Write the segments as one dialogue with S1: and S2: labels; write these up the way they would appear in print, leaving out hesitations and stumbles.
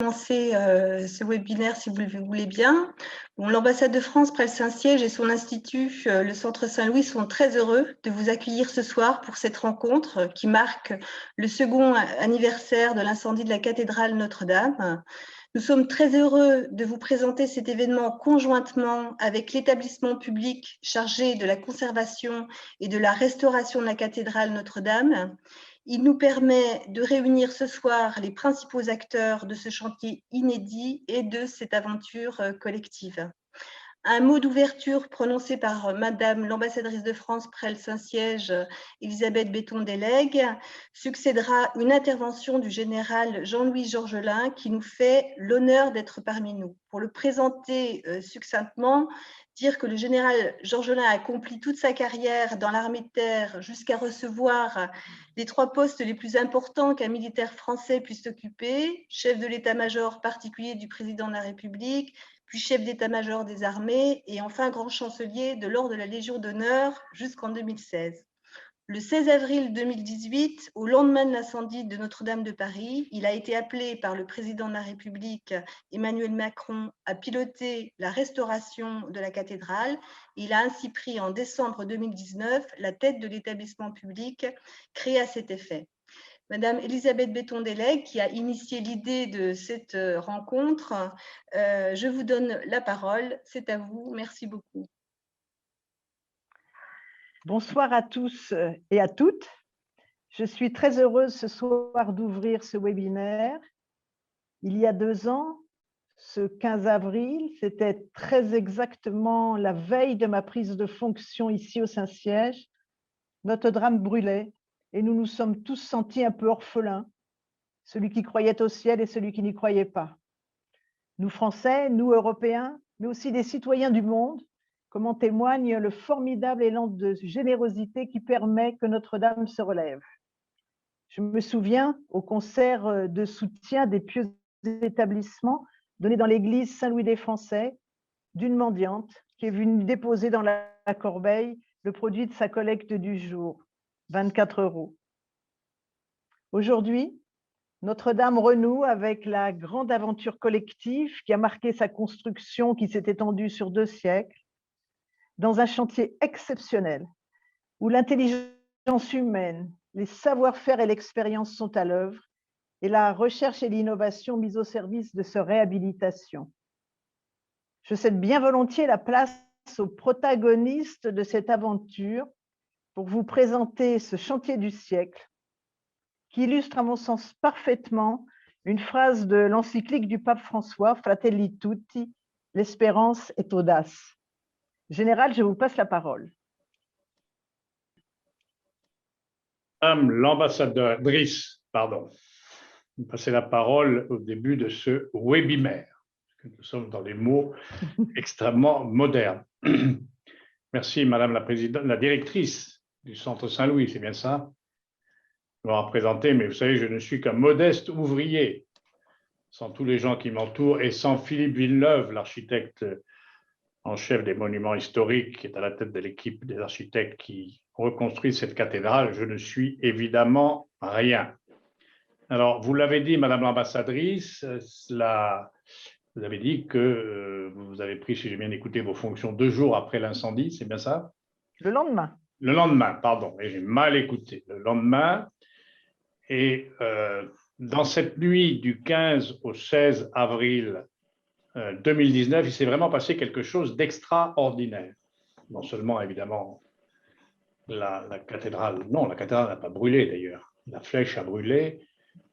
S1: Commencer ce webinaire si vous le voulez bien. Bon, l'ambassade de France près le Saint-Siège et son institut, le Centre Saint-Louis, sont très heureux de vous accueillir ce soir pour cette rencontre qui marque le second anniversaire de l'incendie de la cathédrale Notre-Dame. Nous sommes très heureux de vous présenter cet événement conjointement avec l'établissement public chargé de la conservation et de la restauration de la cathédrale Notre-Dame. Il nous permet de réunir ce soir les principaux acteurs de ce chantier inédit et de cette aventure collective. Un mot d'ouverture prononcé par Madame l'ambassadrice de France près le Saint-Siège, Elisabeth Béton-Délègue, succédera une intervention du général Jean-Louis Georgelin qui nous fait l'honneur d'être parmi nous. Pour le présenter succinctement, dire que le général Georgelin a accompli toute sa carrière dans l'armée de terre jusqu'à recevoir les 3 postes les plus importants qu'un militaire français puisse occuper, chef de l'état-major particulier du président de la République, puis chef d'état-major des armées et enfin grand chancelier de l'ordre de la Légion d'honneur jusqu'en 2016. Le 16 avril 2018, au lendemain de l'incendie de Notre-Dame de Paris, il a été appelé par le président de la République, Emmanuel Macron, à piloter la restauration de la cathédrale. Il a ainsi pris en décembre 2019 la tête de l'établissement public créé à cet effet. Madame Elisabeth Béton-Délègue, qui a initié l'idée de cette rencontre, je vous donne la parole. C'est à vous. Merci beaucoup.
S2: Bonsoir à tous et à toutes. Je suis très heureuse ce soir d'ouvrir ce webinaire. Il y a 2 ans, ce 15 avril, c'était très exactement la veille de ma prise de fonction ici au Saint-Siège. Notre-Dame brûlait et nous nous sommes tous sentis un peu orphelins, celui qui croyait au ciel et celui qui n'y croyait pas. Nous Français, nous Européens, mais aussi des citoyens du monde, comme en témoigne le formidable élan de générosité qui permet que Notre-Dame se relève. Je me souviens au concert de soutien des pieux établissements donné dans l'église Saint-Louis des Français d'une mendiante qui est venue déposer dans la corbeille le produit de sa collecte du jour, 24 €. Aujourd'hui, Notre-Dame renoue avec la grande aventure collective qui a marqué sa construction qui s'est étendue sur 2 siècles, dans un chantier exceptionnel où l'intelligence humaine, les savoir-faire et l'expérience sont à l'œuvre et la recherche et l'innovation mises au service de sa réhabilitation. Je cède bien volontiers la place aux protagonistes de cette aventure pour vous présenter ce chantier du siècle qui illustre à mon sens parfaitement une phrase de l'encyclique du pape François, Fratelli Tutti, l'espérance est audace. Général, je vous passe la parole.
S3: Madame l'ambassadrice, pardon, vous passez la parole au début de ce webinaire. Nous sommes dans des mots extrêmement modernes. Merci, Madame la présidente, la directrice du Centre Saint-Louis, c'est bien ça? Je vais en présenter, mais vous savez, je ne suis qu'un modeste ouvrier, sans tous les gens qui m'entourent et sans Philippe Villeneuve, l'architecte en chef des monuments historiques, qui est à la tête de l'équipe des architectes qui reconstruit cette cathédrale, je ne suis évidemment rien. Alors, vous l'avez dit, Madame l'ambassadrice, vous avez dit que vous avez pris, si j'ai bien écouté, vos fonctions 2 jours après l'incendie, c'est bien ça?
S2: Le lendemain. Le
S3: lendemain, pardon, et j'ai mal écouté. Le lendemain, et dans cette nuit du 15 au 16 avril 2019, il s'est vraiment passé quelque chose d'extraordinaire. Non seulement, évidemment, la cathédrale, non, la cathédrale n'a pas brûlé d'ailleurs. La flèche a brûlé,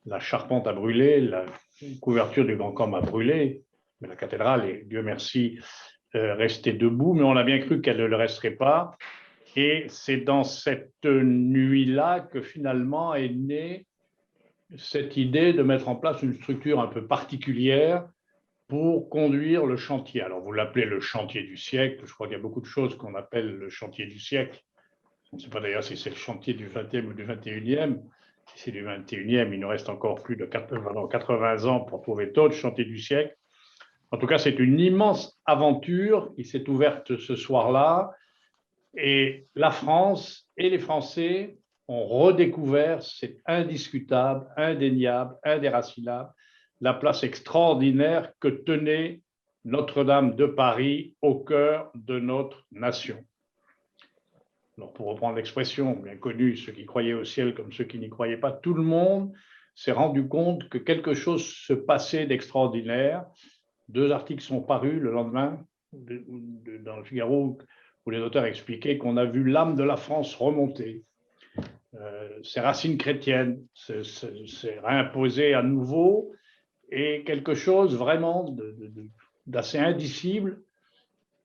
S3: la charpente a brûlé, la couverture du grand corps a brûlé, mais la cathédrale est, Dieu merci, restée debout, mais on a bien cru qu'elle ne le resterait pas. Et c'est dans cette nuit-là que finalement est née cette idée de mettre en place une structure un peu particulière pour conduire le chantier. Alors vous l'appelez le chantier du siècle, je crois qu'il y a beaucoup de choses qu'on appelle le chantier du siècle. On ne sait pas d'ailleurs si c'est le chantier du 20e ou du 21e. Si c'est du 21e, il nous reste encore plus de 80 ans pour trouver d'autres chantiers du siècle. En tout cas, c'est une immense aventure qui s'est ouverte ce soir-là. Et la France et les Français ont redécouvert, c'est indiscutable, indéniable, indéracinable, la place extraordinaire que tenait Notre-Dame de Paris au cœur de notre nation. Alors, pour reprendre l'expression bien connue, ceux qui croyaient au ciel comme ceux qui n'y croyaient pas, tout le monde s'est rendu compte que quelque chose se passait d'extraordinaire. 2 articles sont parus le lendemain dans le Figaro où les auteurs expliquaient qu'on a vu l'âme de la France remonter. Ses racines chrétiennes s'est réimposées à nouveau et quelque chose vraiment d'assez indicible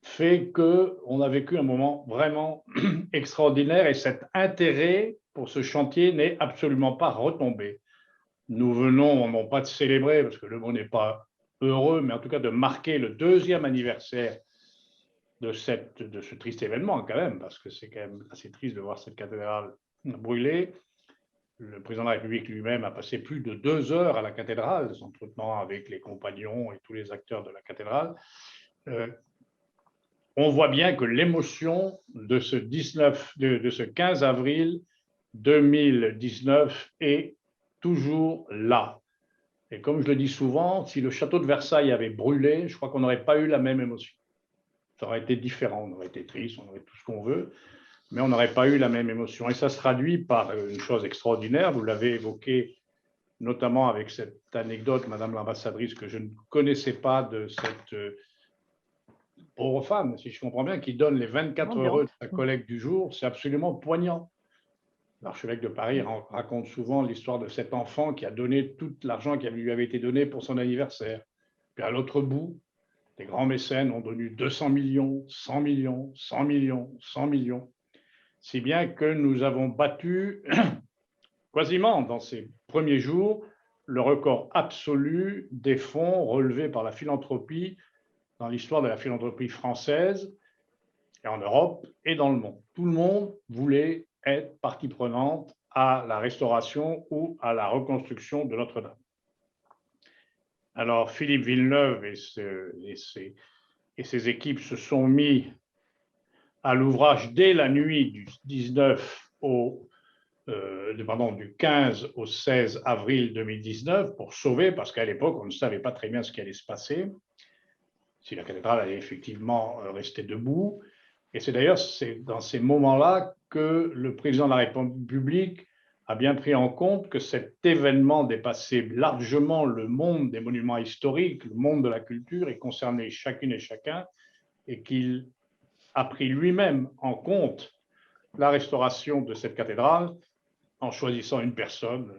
S3: fait qu'on a vécu un moment vraiment extraordinaire et cet intérêt pour ce chantier n'est absolument pas retombé. Nous venons, non pas de célébrer, parce que le mot n'est pas heureux, mais en tout cas de marquer le 2e anniversaire de ce triste événement quand même, parce que c'est quand même assez triste de voir cette cathédrale brûlée. Le président de la République lui-même a passé plus de 2 heures à la cathédrale, s'entretenant avec les compagnons et tous les acteurs de la cathédrale. On voit bien que l'émotion de ce 15 avril 2019 est toujours là. Et comme je le dis souvent, si le château de Versailles avait brûlé, je crois qu'on n'aurait pas eu la même émotion. Ça aurait été différent, on aurait été triste, on aurait tout ce qu'on veut, mais on n'aurait pas eu la même émotion. Et ça se traduit par une chose extraordinaire, vous l'avez évoqué notamment avec cette anecdote, Madame l'ambassadrice, que je ne connaissais pas de cette pauvre femme, si je comprends bien, qui donne les 24 heureux de sa collègue du jour, c'est absolument poignant. L'archevêque de Paris raconte souvent l'histoire de cet enfant qui a donné tout l'argent qui lui avait été donné pour son anniversaire. Puis à l'autre bout, les grands mécènes ont donné 200 millions, 100 millions, 100 millions, 100 millions. Si bien que nous avons battu quasiment dans ces premiers jours le record absolu des fonds relevés par la philanthropie dans l'histoire de la philanthropie française et en Europe et dans le monde. Tout le monde voulait être partie prenante à la restauration ou à la reconstruction de Notre-Dame. Alors Philippe Villeneuve et ses équipes se sont mis à l'ouvrage dès la nuit du 15 au 16 avril 2019 pour sauver, parce qu'à l'époque, on ne savait pas très bien ce qui allait se passer, si la cathédrale allait effectivement rester debout. Et c'est d'ailleurs dans ces moments-là que le président de la République a bien pris en compte que cet événement dépassait largement le monde des monuments historiques, le monde de la culture, et concernait chacune et chacun, et qu'il a pris lui-même en compte la restauration de cette cathédrale en choisissant une personne.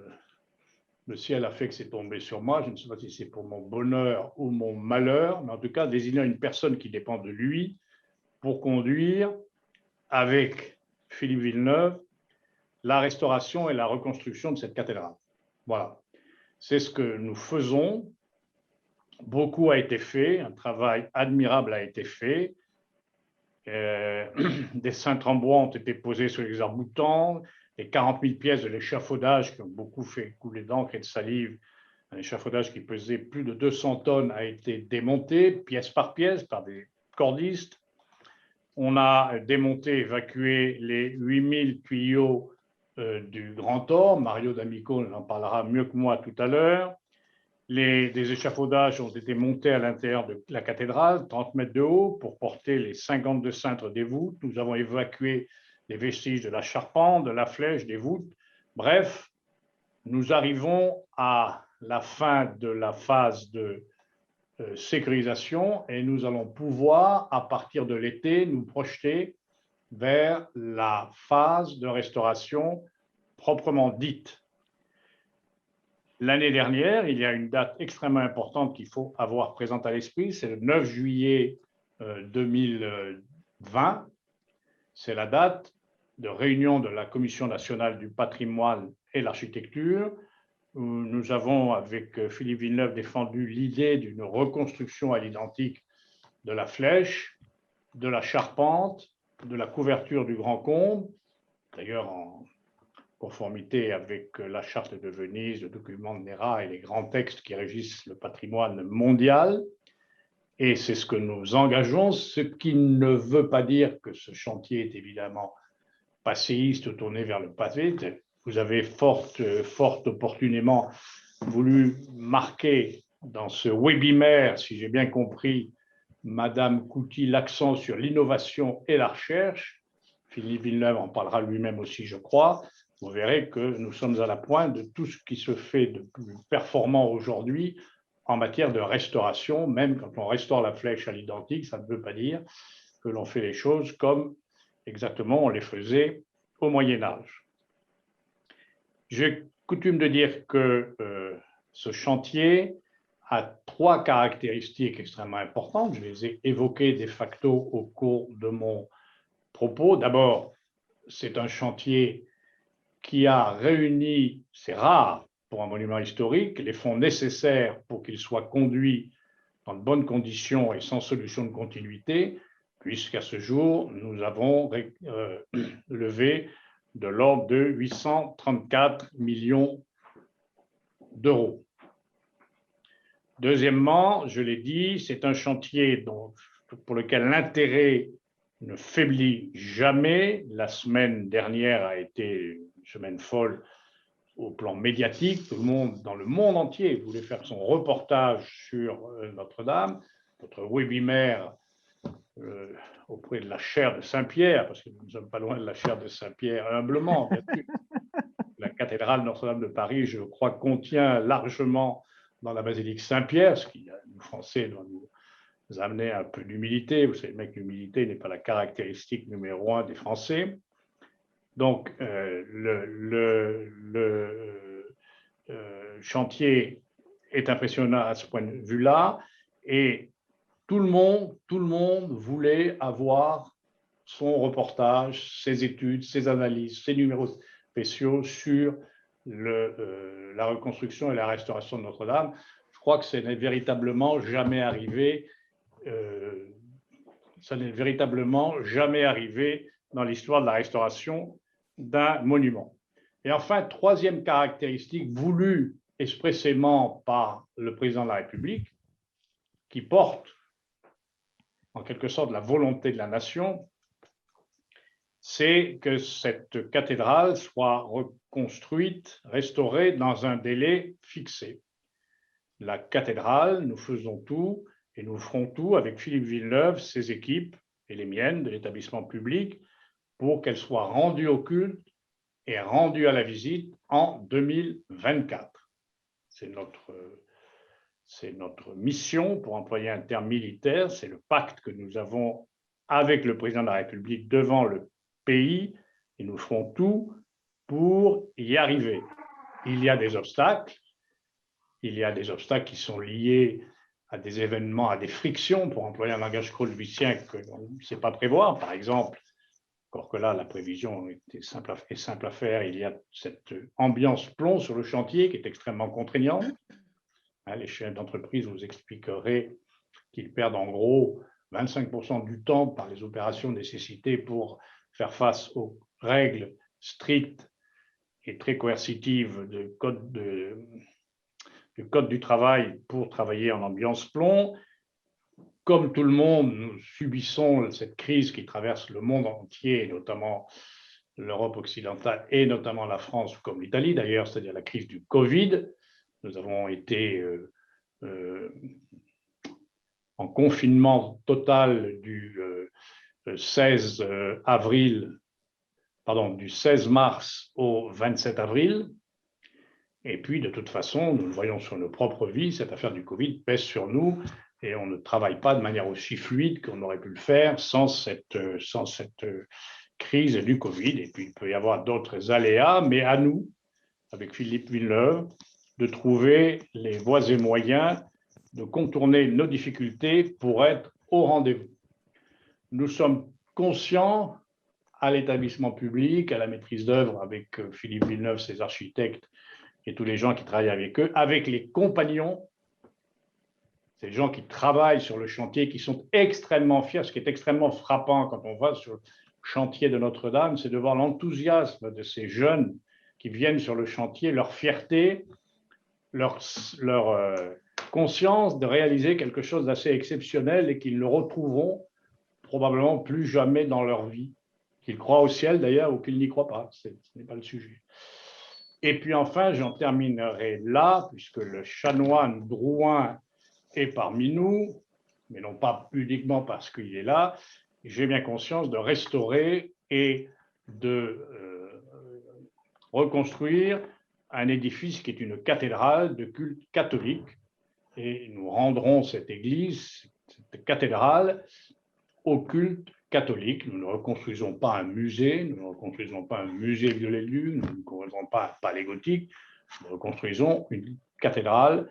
S3: Le ciel a fait que c'est tombé sur moi, je ne sais pas si c'est pour mon bonheur ou mon malheur, mais en tout cas désignant une personne qui dépend de lui pour conduire avec Philippe Villeneuve la restauration et la reconstruction de cette cathédrale. Voilà, c'est ce que nous faisons. Beaucoup a été fait, un travail admirable a été fait. Des Saint-Trembois ont été posés sur les arcs-boutants, les 40 000 pièces de l'échafaudage qui ont beaucoup fait couler d'encre et de salive. Un échafaudage qui pesait plus de 200 tonnes a été démonté, pièce par pièce, par des cordistes. On a démonté, évacué les 8000 tuyaux du Grand Or. Mario D'Amico en parlera mieux que moi tout à l'heure. Des échafaudages ont été montés à l'intérieur de la cathédrale, 30 mètres de haut, pour porter les 52 cintres des voûtes. Nous avons évacué les vestiges de la charpente, de la flèche, des voûtes. Bref, nous arrivons à la fin de la phase de sécurisation et nous allons pouvoir, à partir de l'été, nous projeter vers la phase de restauration proprement dite. L'année dernière, il y a une date extrêmement importante qu'il faut avoir présente à l'esprit, c'est le 9 juillet 2020. C'est la date de réunion de la Commission nationale du patrimoine et l'architecture, où nous avons, avec Philippe Villeneuve, défendu l'idée d'une reconstruction à l'identique de la flèche, de la charpente, de la couverture du Grand Combe, d'ailleurs en conformité avec la Charte de Venise, le document de Néra et les grands textes qui régissent le patrimoine mondial. Et c'est ce que nous engageons, ce qui ne veut pas dire que ce chantier est évidemment passéiste, tourné vers le passé. Vous avez fort opportunément voulu marquer dans ce webinaire, si j'ai bien compris, Madame Couty, l'accent sur l'innovation et la recherche. Philippe Villeneuve en parlera lui-même aussi, je crois. Vous verrez que nous sommes à la pointe de tout ce qui se fait de plus performant aujourd'hui en matière de restauration. Même quand on restaure la flèche à l'identique, ça ne veut pas dire que l'on fait les choses comme exactement on les faisait au Moyen-Âge. J'ai coutume de dire que ce chantier a 3 caractéristiques extrêmement importantes. Je les ai évoquées de facto au cours de mon propos. D'abord, c'est un chantier qui a réuni, c'est rare pour un monument historique, les fonds nécessaires pour qu'il soit conduit dans de bonnes conditions et sans solution de continuité, puisqu'à ce jour, nous avons levé de l'ordre de 834 millions d'euros. Deuxièmement, je l'ai dit, c'est un chantier pour lequel l'intérêt ne faiblit jamais. La semaine dernière a été une semaine folle au plan médiatique. Tout le monde, dans le monde entier, voulait faire son reportage sur Notre-Dame. Notre webinaire auprès de la chaire de Saint-Pierre, parce que nous ne sommes pas loin de la chaire de Saint-Pierre, humblement, bien sûr. La cathédrale Notre-Dame de Paris, je crois, contient largement dans la basilique Saint-Pierre, ce qui, nous Français, doit nous amener un peu d'humilité. Vous savez bien que l'humilité n'est pas la caractéristique numéro 1 des Français. Donc, le chantier est impressionnant à ce point de vue-là, et tout le monde voulait avoir son reportage, ses études, ses analyses, ses numéros spéciaux sur la reconstruction et la restauration de Notre-Dame. Je crois que ça n'est véritablement jamais arrivé. Ça n'est véritablement jamais arrivé dans l'histoire de la restauration d'un monument. Et enfin, troisième caractéristique voulue expressément par le président de la République, qui porte en quelque sorte la volonté de la nation, c'est que cette cathédrale soit reconstruite, restaurée dans un délai fixé. La cathédrale, nous faisons tout et nous ferons tout avec Philippe Villeneuve, ses équipes et les miennes de l'établissement public pour qu'elle soit rendue au culte et rendue à la visite en 2024. C'est notre mission, pour employer un terme militaire, c'est le pacte que nous avons avec le président de la République devant le pays, et nous ferons tout pour y arriver. Il y a des obstacles qui sont liés à des événements, à des frictions, pour employer un langage colbusien que l'on ne sait pas prévoir. Par exemple, encore que là, la prévision est simple à faire, il y a cette ambiance plomb sur le chantier qui est extrêmement contraignante. Les chefs d'entreprise vous expliqueraient qu'ils perdent en gros 25% du temps par les opérations nécessitées pour faire face aux règles strictes et très coercitives du code du travail pour travailler en ambiance plomb. Comme tout le monde, nous subissons cette crise qui traverse le monde entier, notamment l'Europe occidentale et notamment la France, comme l'Italie d'ailleurs, c'est-à-dire la crise du Covid. Nous avons été en confinement total du 16 mars au 27 avril. Et puis, de toute façon, nous le voyons sur nos propres vies, cette affaire du Covid pèse sur nous et on ne travaille pas de manière aussi fluide qu'on aurait pu le faire sans cette crise du Covid. Et puis, il peut y avoir d'autres aléas, mais à nous, avec Philippe Villeneuve, de trouver les voies et moyens de contourner nos difficultés pour être au rendez-vous. Nous sommes conscients à l'établissement public, à la maîtrise d'œuvre avec Philippe Villeneuve, ses architectes et tous les gens qui travaillent avec eux, avec les compagnons, ces gens qui travaillent sur le chantier, qui sont extrêmement fiers. Ce qui est extrêmement frappant quand on va sur le chantier de Notre-Dame, c'est de voir l'enthousiasme de ces jeunes qui viennent sur le chantier, leur fierté, leur conscience de réaliser quelque chose d'assez exceptionnel et qu'ils ne retrouveront probablement plus jamais dans leur vie. Qu'ils croient au ciel d'ailleurs ou qu'ils n'y croient pas, ce n'est pas le sujet. Et puis enfin, j'en terminerai là, puisque le chanoine Drouin est parmi nous, mais non pas uniquement parce qu'il est là. J'ai bien conscience de restaurer et de reconstruire un édifice qui est une cathédrale de culte catholique. Et nous rendrons cette église, cette cathédrale, au culte catholique. Nous ne reconstruisons pas un musée, nous ne reconstruisons pas un musée Viollet-le-Duc, nous ne reconstruisons pas un palais gothique, nous reconstruisons une cathédrale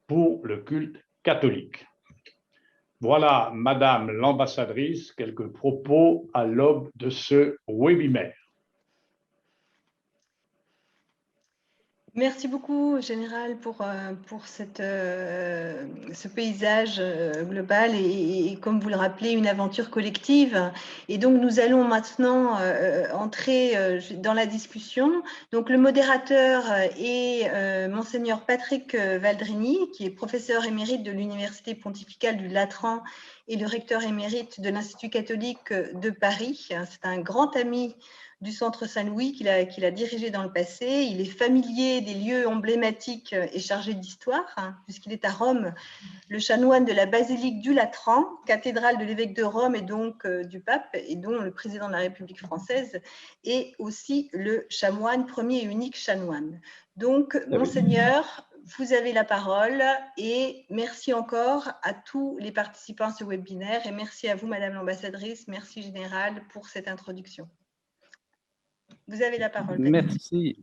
S3: pour le culte catholique. Voilà, Madame l'ambassadrice, quelques propos à l'aube de ce webinaire.
S1: Merci beaucoup, Général, pour ce paysage global et, comme vous le rappelez, une aventure collective. Et donc, nous allons maintenant entrer dans la discussion. Donc, le modérateur est Monseigneur Patrick Valdrini, qui est professeur émérite de l'Université pontificale du Latran et le recteur émérite de l'Institut catholique de Paris. C'est un grand ami du Centre Saint-Louis qu'il a dirigé dans le passé. Il est familier des lieux emblématiques et chargé d'histoire, puisqu'il est à Rome le chanoine de la basilique du Latran, cathédrale de l'évêque de Rome et donc du pape, et dont le président de la République française est aussi le chanoine, premier et unique chanoine. Donc, Monseigneur, vous avez la parole et merci encore à tous les participants à ce webinaire et merci à vous, Madame l'ambassadrice, merci Général pour cette introduction. Vous avez la parole.
S4: Merci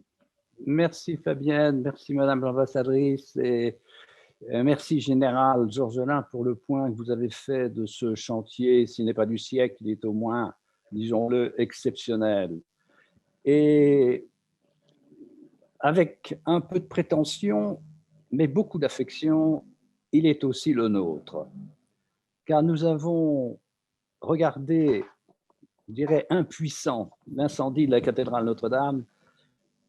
S4: Fabienne, merci Madame l'ambassadrice et merci Général Georgelin pour le point que vous avez fait de ce chantier, s'il n'est pas du siècle, il est au moins, disons-le, exceptionnel. Et avec un peu de prétention, mais beaucoup d'affection, il est aussi le nôtre. Car nous avons regardé, je dirais, impuissant l'incendie de la cathédrale Notre-Dame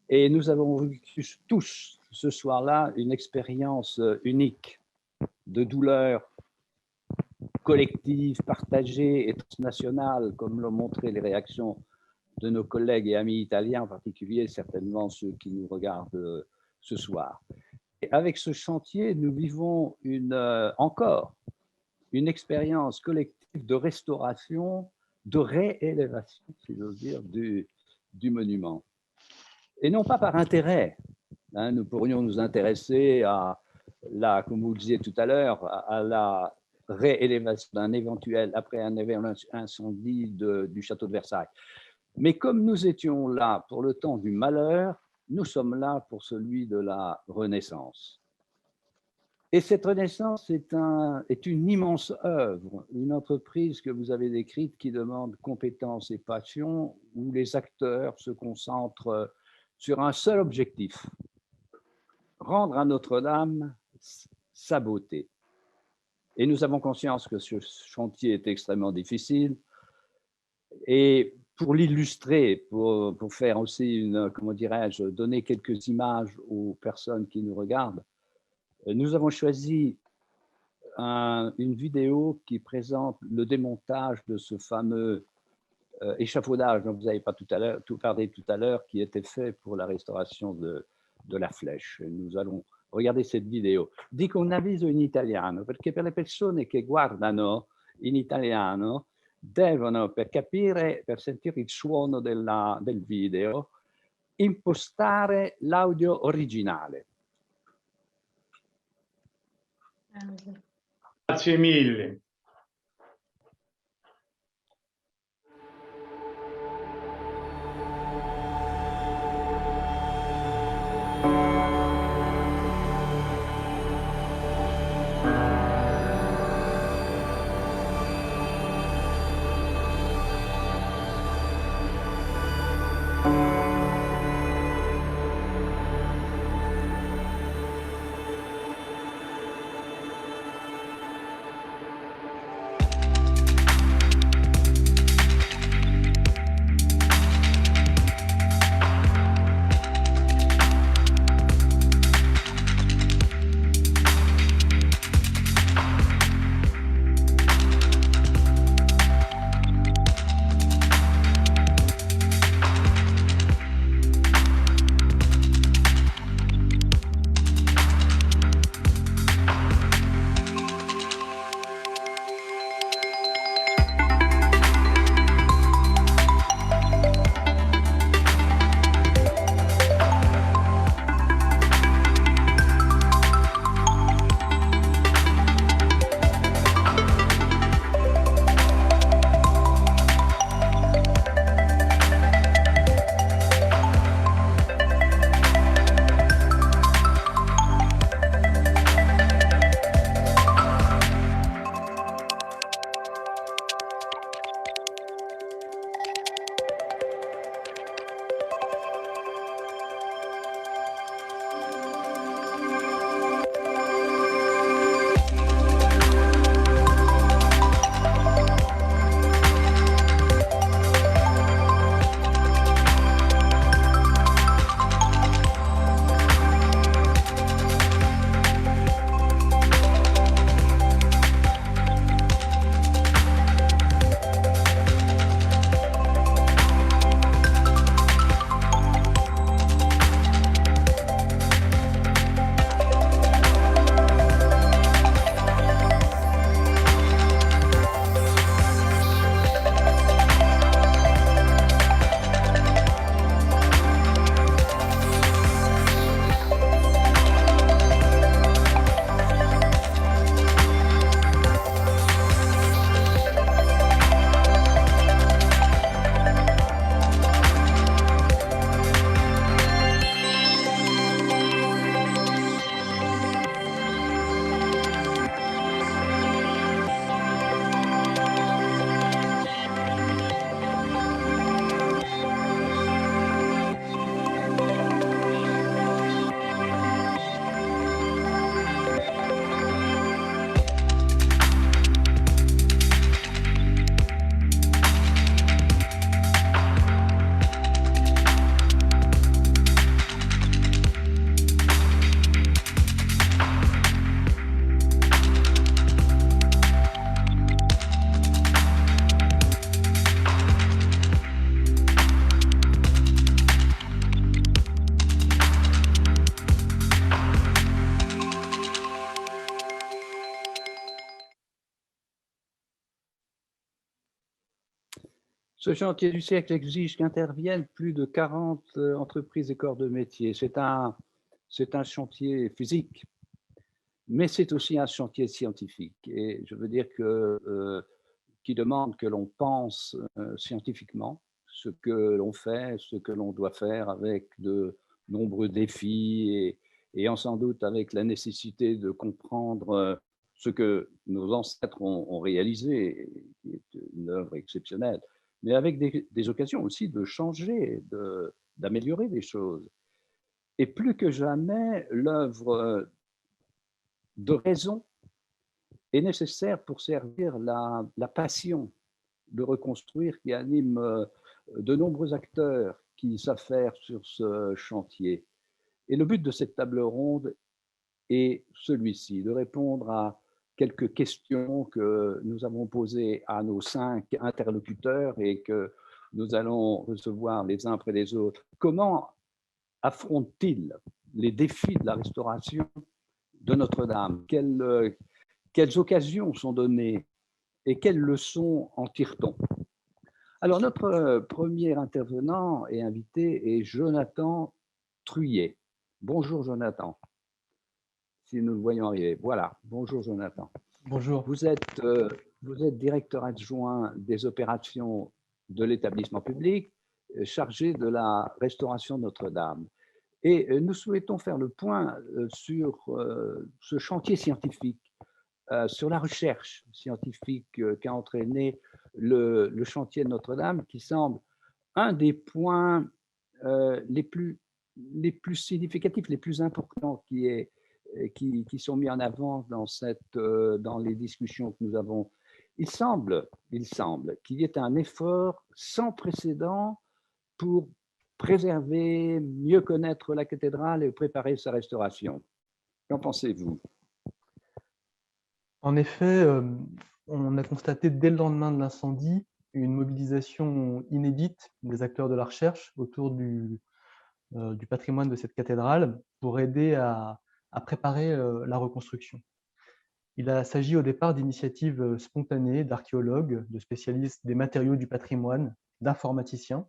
S4: et nous avons vécu tous ce soir-là une expérience unique de douleur collective, partagée et transnationale, comme l'ont montré les réactions de nos collègues et amis italiens, en particulier certainement ceux qui nous regardent ce soir. Et avec ce chantier, nous vivons encore une expérience collective de restauration, de réélévation, si j'ose dire, du monument. Et non pas par intérêt. Nous pourrions nous intéresser à comme vous le disiez tout à l'heure, à la réélévation d'un éventuel, après un incendie du château de Versailles. Mais comme nous étions là pour le temps du malheur, nous sommes là pour celui de la Renaissance. Et cette Renaissance est une immense œuvre, une entreprise que vous avez décrite qui demande compétence et passion, où les acteurs se concentrent sur un seul objectif, rendre à Notre-Dame sa beauté. Et nous avons conscience que ce chantier est extrêmement difficile. Et pour l'illustrer, pour faire aussi comment dirais-je, donner quelques images aux personnes qui nous regardent, nous avons choisi une vidéo qui présente le démontage de ce fameux échafaudage dont vous n'avez pas parlé tout à l'heure, qui était fait pour la restauration de la flèche. Nous allons regarder cette vidéo. Dico un avviso in italiano, perché per le persone che guardano in italiano devono, per capire, per sentire il suono del video, impostare l'audio originale.
S3: Grazie mille.
S4: Ce chantier du siècle exige qu'interviennent plus de 40 entreprises et corps de métier. C'est un chantier physique, mais c'est aussi un chantier scientifique. Et je veux dire qui demande que l'on pense scientifiquement ce que l'on fait, ce que l'on doit faire avec de nombreux défis et sans doute avec la nécessité de comprendre ce que nos ancêtres ont réalisé, qui est une œuvre exceptionnelle, mais avec des occasions aussi de changer, d'améliorer des choses. Et plus que jamais, l'œuvre de raison est nécessaire pour servir la passion de reconstruire qui anime de nombreux acteurs qui s'affairent sur ce chantier. Et le but de cette table ronde est celui-ci, de répondre à quelques questions que nous avons posées à nos 5 interlocuteurs et que nous allons recevoir les uns après les autres. Comment affrontent-ils les défis de la restauration de Notre-Dame? Quelles occasions sont données et quelles leçons en tire-t-on? Alors, notre premier intervenant et invité est Jonathan Truyet. Bonjour Jonathan, si nous le voyons arriver. Voilà, bonjour Jonathan.
S5: Bonjour.
S4: Vous êtes directeur adjoint des opérations de l'établissement public, chargé de la restauration de Notre-Dame. Et nous souhaitons faire le point sur ce chantier scientifique, sur la recherche scientifique qu'a entraîné le chantier de Notre-Dame, qui semble un des points les plus significatifs, les plus importants qui sont mis en avant dans les discussions que nous avons. Il semble qu'il y ait un effort sans précédent pour préserver, mieux connaître la cathédrale et préparer sa restauration. Qu'en pensez-vous?
S5: En effet, on a constaté dès le lendemain de l'incendie une mobilisation inédite des acteurs de la recherche autour du patrimoine de cette cathédrale pour aider à préparer la reconstruction. Il s'agit au départ d'initiatives spontanées d'archéologues, de spécialistes des matériaux du patrimoine, d'informaticiens.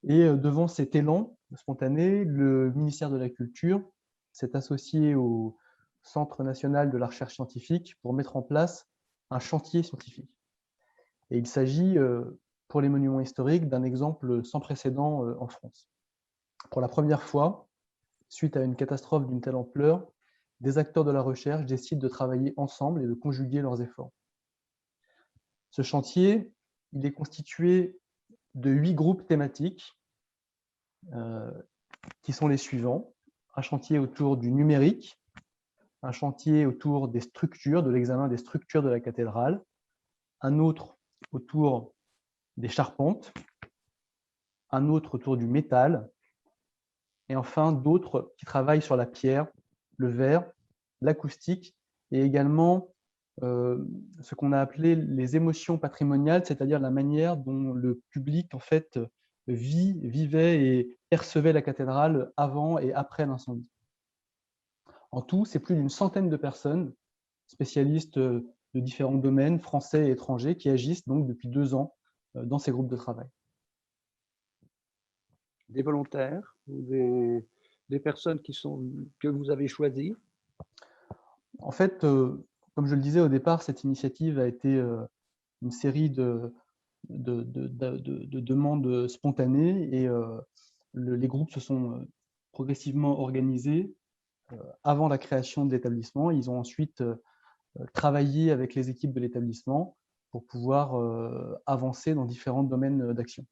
S5: Et devant cet élan spontané, le ministère de la Culture s'est associé au Centre national de la recherche scientifique pour mettre en place un chantier scientifique. Et il s'agit, pour les monuments historiques, d'un exemple sans précédent en France. Pour la première fois, suite à une catastrophe d'une telle ampleur, des acteurs de la recherche décident de travailler ensemble et de conjuguer leurs efforts. Ce chantier, il est constitué de 8 groupes thématiques qui sont les suivants. Un chantier autour du numérique, un chantier autour des structures, de l'examen des structures de la cathédrale, un autre autour des charpentes, un autre autour du métal, et enfin d'autres qui travaillent sur la pierre, le verre, l'acoustique, et également ce qu'on a appelé les émotions patrimoniales, c'est-à-dire la manière dont le public en fait vivait et percevait la cathédrale avant et après l'incendie. En tout, c'est plus d'une centaine de personnes, spécialistes de différents domaines, français et étrangers, qui agissent donc depuis 2 ans dans ces groupes de travail.
S4: Des volontaires ou des personnes que vous avez choisies?
S5: En fait, comme je le disais au départ, cette initiative a été une série de demandes spontanées et les groupes se sont progressivement organisés avant la création de l'établissement. Ils ont ensuite travaillé avec les équipes de l'établissement pour pouvoir avancer dans différents domaines d'action.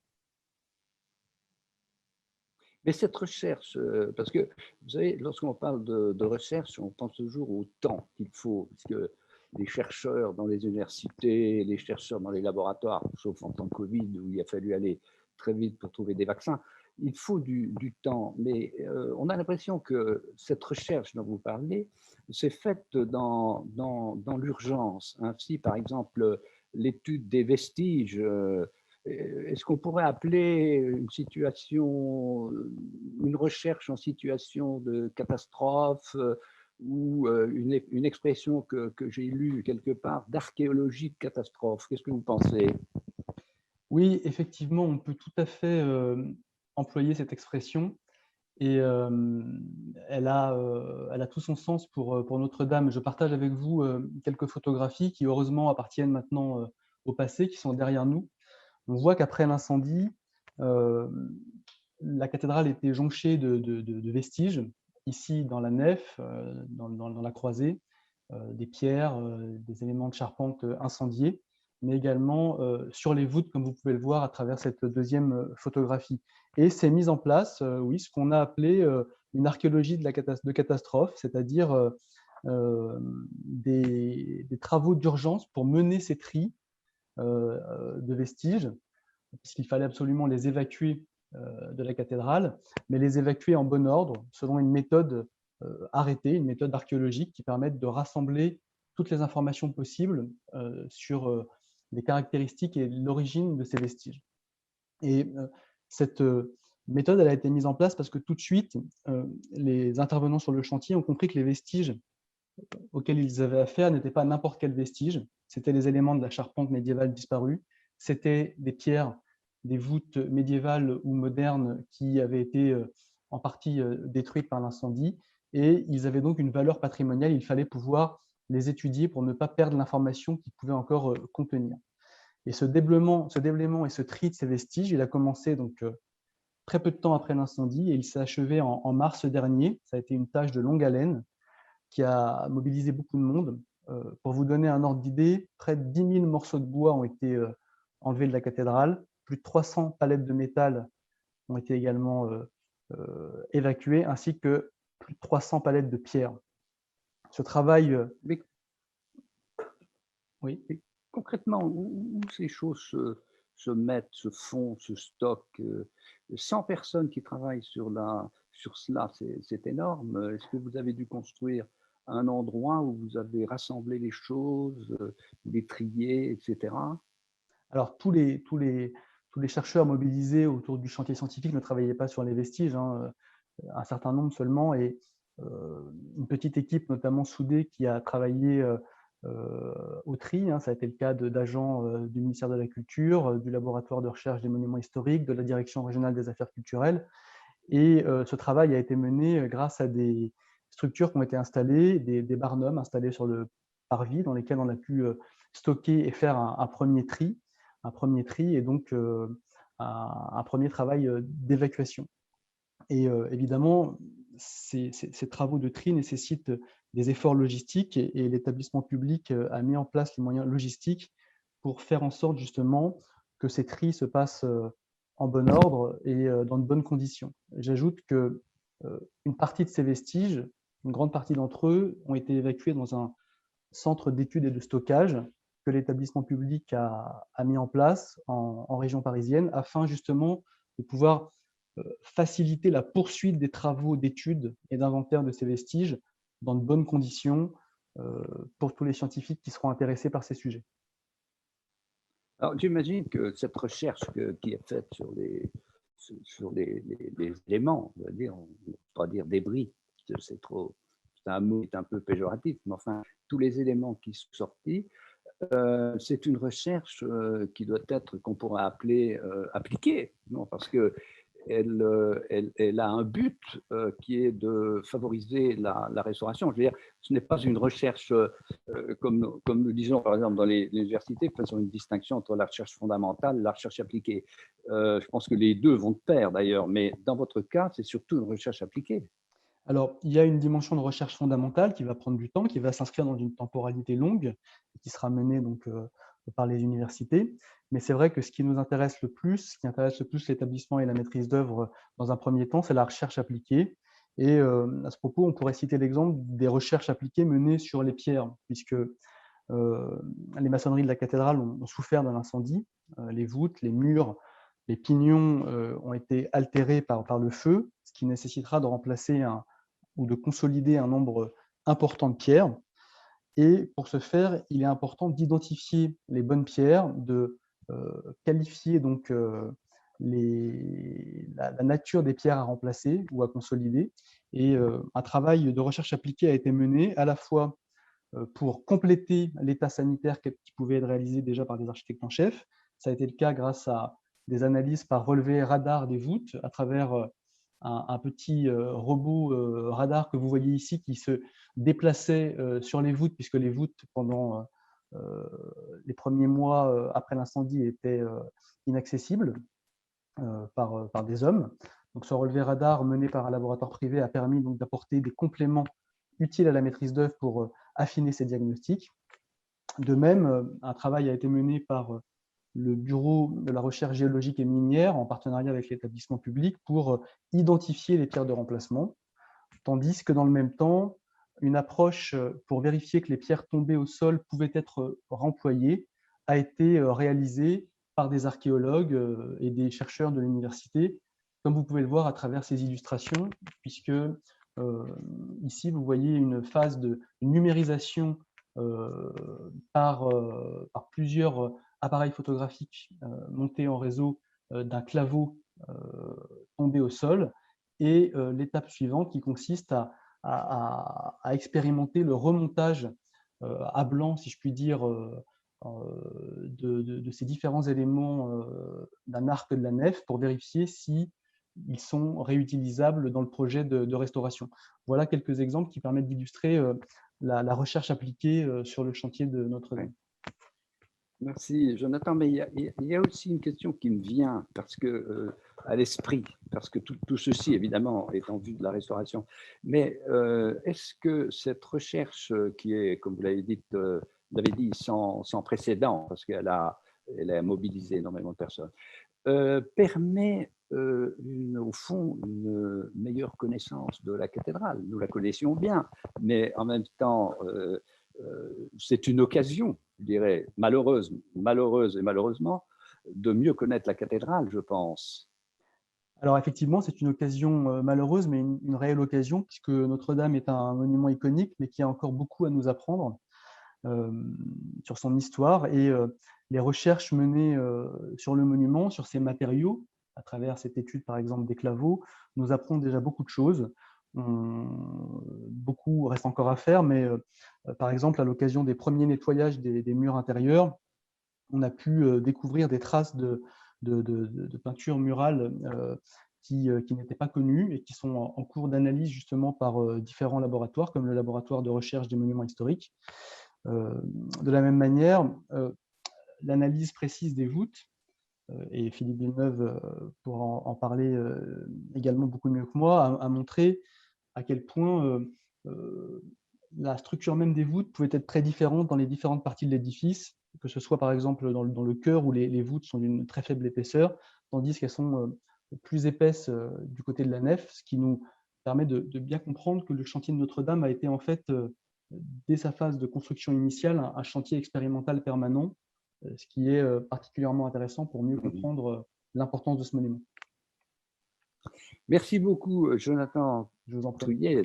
S4: Mais cette recherche, parce que vous savez, lorsqu'on parle de recherche, on pense toujours au temps qu'il faut, parce que les chercheurs dans les universités, les chercheurs dans les laboratoires, sauf en temps Covid où il a fallu aller très vite pour trouver des vaccins, il faut du temps. Mais on a l'impression que cette recherche dont vous parlez s'est faite dans l'urgence. Ainsi, par exemple, l'étude des vestiges. Est-ce qu'on pourrait appeler une recherche en situation de catastrophe ou une expression que j'ai lue quelque part d'archéologie de catastrophe? Qu'est-ce que vous pensez?
S5: Oui, effectivement, on peut tout à fait employer cette expression et elle a tout son sens pour Notre-Dame. Je partage avec vous quelques photographies qui, heureusement, appartiennent maintenant au passé, qui sont derrière nous. On voit qu'après l'incendie, euh, la cathédrale était jonchée de vestiges, ici dans la nef, dans la croisée, des pierres, des éléments de charpente incendiés, mais également sur les voûtes, comme vous pouvez le voir à travers cette deuxième photographie. Et c'est mis en place, oui, ce qu'on a appelé une archéologie de catastrophe, c'est-à-dire des travaux d'urgence pour mener ces tris de vestiges, puisqu'il fallait absolument les évacuer de la cathédrale, mais les évacuer en bon ordre, selon une méthode arrêtée, une méthode archéologique qui permette de rassembler toutes les informations possibles sur les caractéristiques et l'origine de ces vestiges. Et cette méthode, elle a été mise en place parce que tout de suite, les intervenants sur le chantier ont compris que les vestiges auxquels ils avaient affaire n'étaient pas n'importe quel vestige, c'était les éléments de la charpente médiévale disparue, c'était des pierres, des voûtes médiévales ou modernes qui avaient été en partie détruites par l'incendie, et ils avaient donc une valeur patrimoniale, il fallait pouvoir les étudier pour ne pas perdre l'information qu'ils pouvaient encore contenir. Et ce déblaiement et ce tri de ces vestiges, il a commencé donc très peu de temps après l'incendie et il s'est achevé en mars dernier. Ça a été une tâche de longue haleine qui a mobilisé beaucoup de monde. Pour vous donner un ordre d'idée, près de 10 000 morceaux de bois ont été enlevés de la cathédrale, plus de 300 palettes de métal ont été également évacuées, ainsi que plus de 300 palettes de pierre. Ce travail…
S4: Oui. Et concrètement, où ces choses se mettent, se font, se stockent 100 personnes qui travaillent sur cela, c'est énorme. Est-ce que vous avez dû construire un endroit où vous avez rassemblé les choses, les trier, etc.
S5: Alors, tous les chercheurs mobilisés autour du chantier scientifique ne travaillaient pas sur les vestiges, hein, un certain nombre seulement, et une petite équipe notamment soudée qui a travaillé au tri, hein, ça a été le cas d'agents du ministère de la Culture, du laboratoire de recherche des monuments historiques, de la direction régionale des affaires culturelles, et ce travail a été mené grâce à des structures qui ont été installées, des barnums installés sur le parvis dans lesquels on a pu stocker et faire un premier tri, et donc un premier travail d'évacuation. Et évidemment, ces travaux de tri nécessitent des efforts logistiques et l'établissement public a mis en place les moyens logistiques pour faire en sorte justement que ces tris se passent en bon ordre et dans de bonnes conditions. J'ajoute qu'une partie de ces vestiges, une grande partie d'entre eux, ont été évacués dans un centre d'études et de stockage que l'établissement public a mis en place en région parisienne afin justement de pouvoir faciliter la poursuite des travaux d'études et d'inventaire de ces vestiges dans de bonnes conditions pour tous les scientifiques qui seront intéressés par ces sujets.
S4: Alors, j'imagine que cette recherche qui est faite sur les éléments, on va dire, on ne peut pas dire débris, c'est un mot qui est un peu péjoratif, mais enfin, tous les éléments qui sont sortis, c'est une recherche qui doit être, qu'on pourrait appeler appliquée, non, parce que elle a un but qui est de favoriser la restauration. Je veux dire, ce n'est pas une recherche, comme nous disons par exemple dans les universités, faisons une distinction entre la recherche fondamentale et la recherche appliquée. Je pense que les deux vont de pair d'ailleurs, mais dans votre cas, c'est surtout une recherche appliquée.
S5: Alors, il y a une dimension de recherche fondamentale qui va prendre du temps, qui va s'inscrire dans une temporalité longue, et qui sera menée donc, par les universités. Mais c'est vrai que ce qui nous intéresse le plus, ce qui intéresse le plus l'établissement et la maîtrise d'œuvre dans un premier temps, c'est la recherche appliquée. Et à ce propos, on pourrait citer l'exemple des recherches appliquées menées sur les pierres, puisque les maçonneries de la cathédrale ont souffert de l'incendie. Les voûtes, les murs, les pignons ont été altérés par le feu, ce qui nécessitera de remplacer ou de consolider un nombre important de pierres. Et pour ce faire, il est important d'identifier les bonnes pierres, de qualifier donc la nature des pierres à remplacer ou à consolider. Et un travail de recherche appliquée a été mené à la fois pour compléter l'état sanitaire qui pouvait être réalisé déjà par des architectes en chef, Ça a été le cas grâce à des analyses par relevé radar des voûtes à travers un petit robot radar que vous voyez ici qui se déplaçait sur les voûtes, puisque les voûtes, pendant les premiers mois après l'incendie, étaient inaccessibles par des hommes. Donc, ce relevé radar mené par un laboratoire privé a permis d'apporter des compléments utiles à la maîtrise d'œuvre pour affiner ces diagnostics. De même, un travail a été mené par le Bureau de la recherche géologique et minière en partenariat avec l'établissement public pour identifier les pierres de remplacement, tandis que dans le même temps, une approche pour vérifier que les pierres tombées au sol pouvaient être remployées a été réalisée par des archéologues et des chercheurs de l'université, comme vous pouvez le voir à travers ces illustrations, puisque ici vous voyez une phase de numérisation par plusieurs appareils photographiques montés en réseau d'un claveau tombé au sol, et l'étape suivante qui consiste à expérimenter le remontage à blanc, si je puis dire, de ces différents éléments d'un arc de la nef pour vérifier si ils sont réutilisables dans le projet de restauration. Voilà quelques exemples qui permettent d'illustrer la recherche appliquée sur le chantier de Notre-Dame.
S4: Merci, Jonathan. Mais il y a aussi une question qui me vient parce que, à l'esprit, parce que tout ceci, évidemment, est en vue de la restauration. Mais est-ce que cette recherche qui est, comme vous l'avez dit, sans précédent, parce qu'elle a mobilisé énormément de personnes, permet au fond une meilleure connaissance de la cathédrale? Nous la connaissions bien, mais en même temps, c'est une occasion, je dirais, malheureuse et malheureusement, de mieux connaître la cathédrale, je pense.
S5: Alors effectivement, c'est une occasion malheureuse, mais une réelle occasion, puisque Notre-Dame est un monument iconique, mais qui a encore beaucoup à nous apprendre sur son histoire. Et les recherches menées sur le monument, sur ses matériaux, à travers cette étude par exemple des claveaux, nous apprend déjà beaucoup de choses. Beaucoup reste encore à faire, mais par exemple, à l'occasion des premiers nettoyages des murs intérieurs, on a pu découvrir des traces de peinture murale qui n'étaient pas connues et qui sont en cours d'analyse justement par différents laboratoires, comme le laboratoire de recherche des monuments historiques. De la même manière, l'analyse précise des voûtes, et Philippe Villeneuve pourra en parler également beaucoup mieux que moi, a montré à quel point la structure même des voûtes pouvait être très différente dans les différentes parties de l'édifice, que ce soit par exemple dans le chœur où les voûtes sont d'une très faible épaisseur, tandis qu'elles sont plus épaisses du côté de la nef, ce qui nous permet de bien comprendre que le chantier de Notre-Dame a été en fait, dès sa phase de construction initiale, un chantier expérimental permanent, ce qui est particulièrement intéressant pour mieux comprendre l'importance de ce monument.
S4: Merci beaucoup, Jonathan.
S5: Je vous en prie.
S4: Trouillet.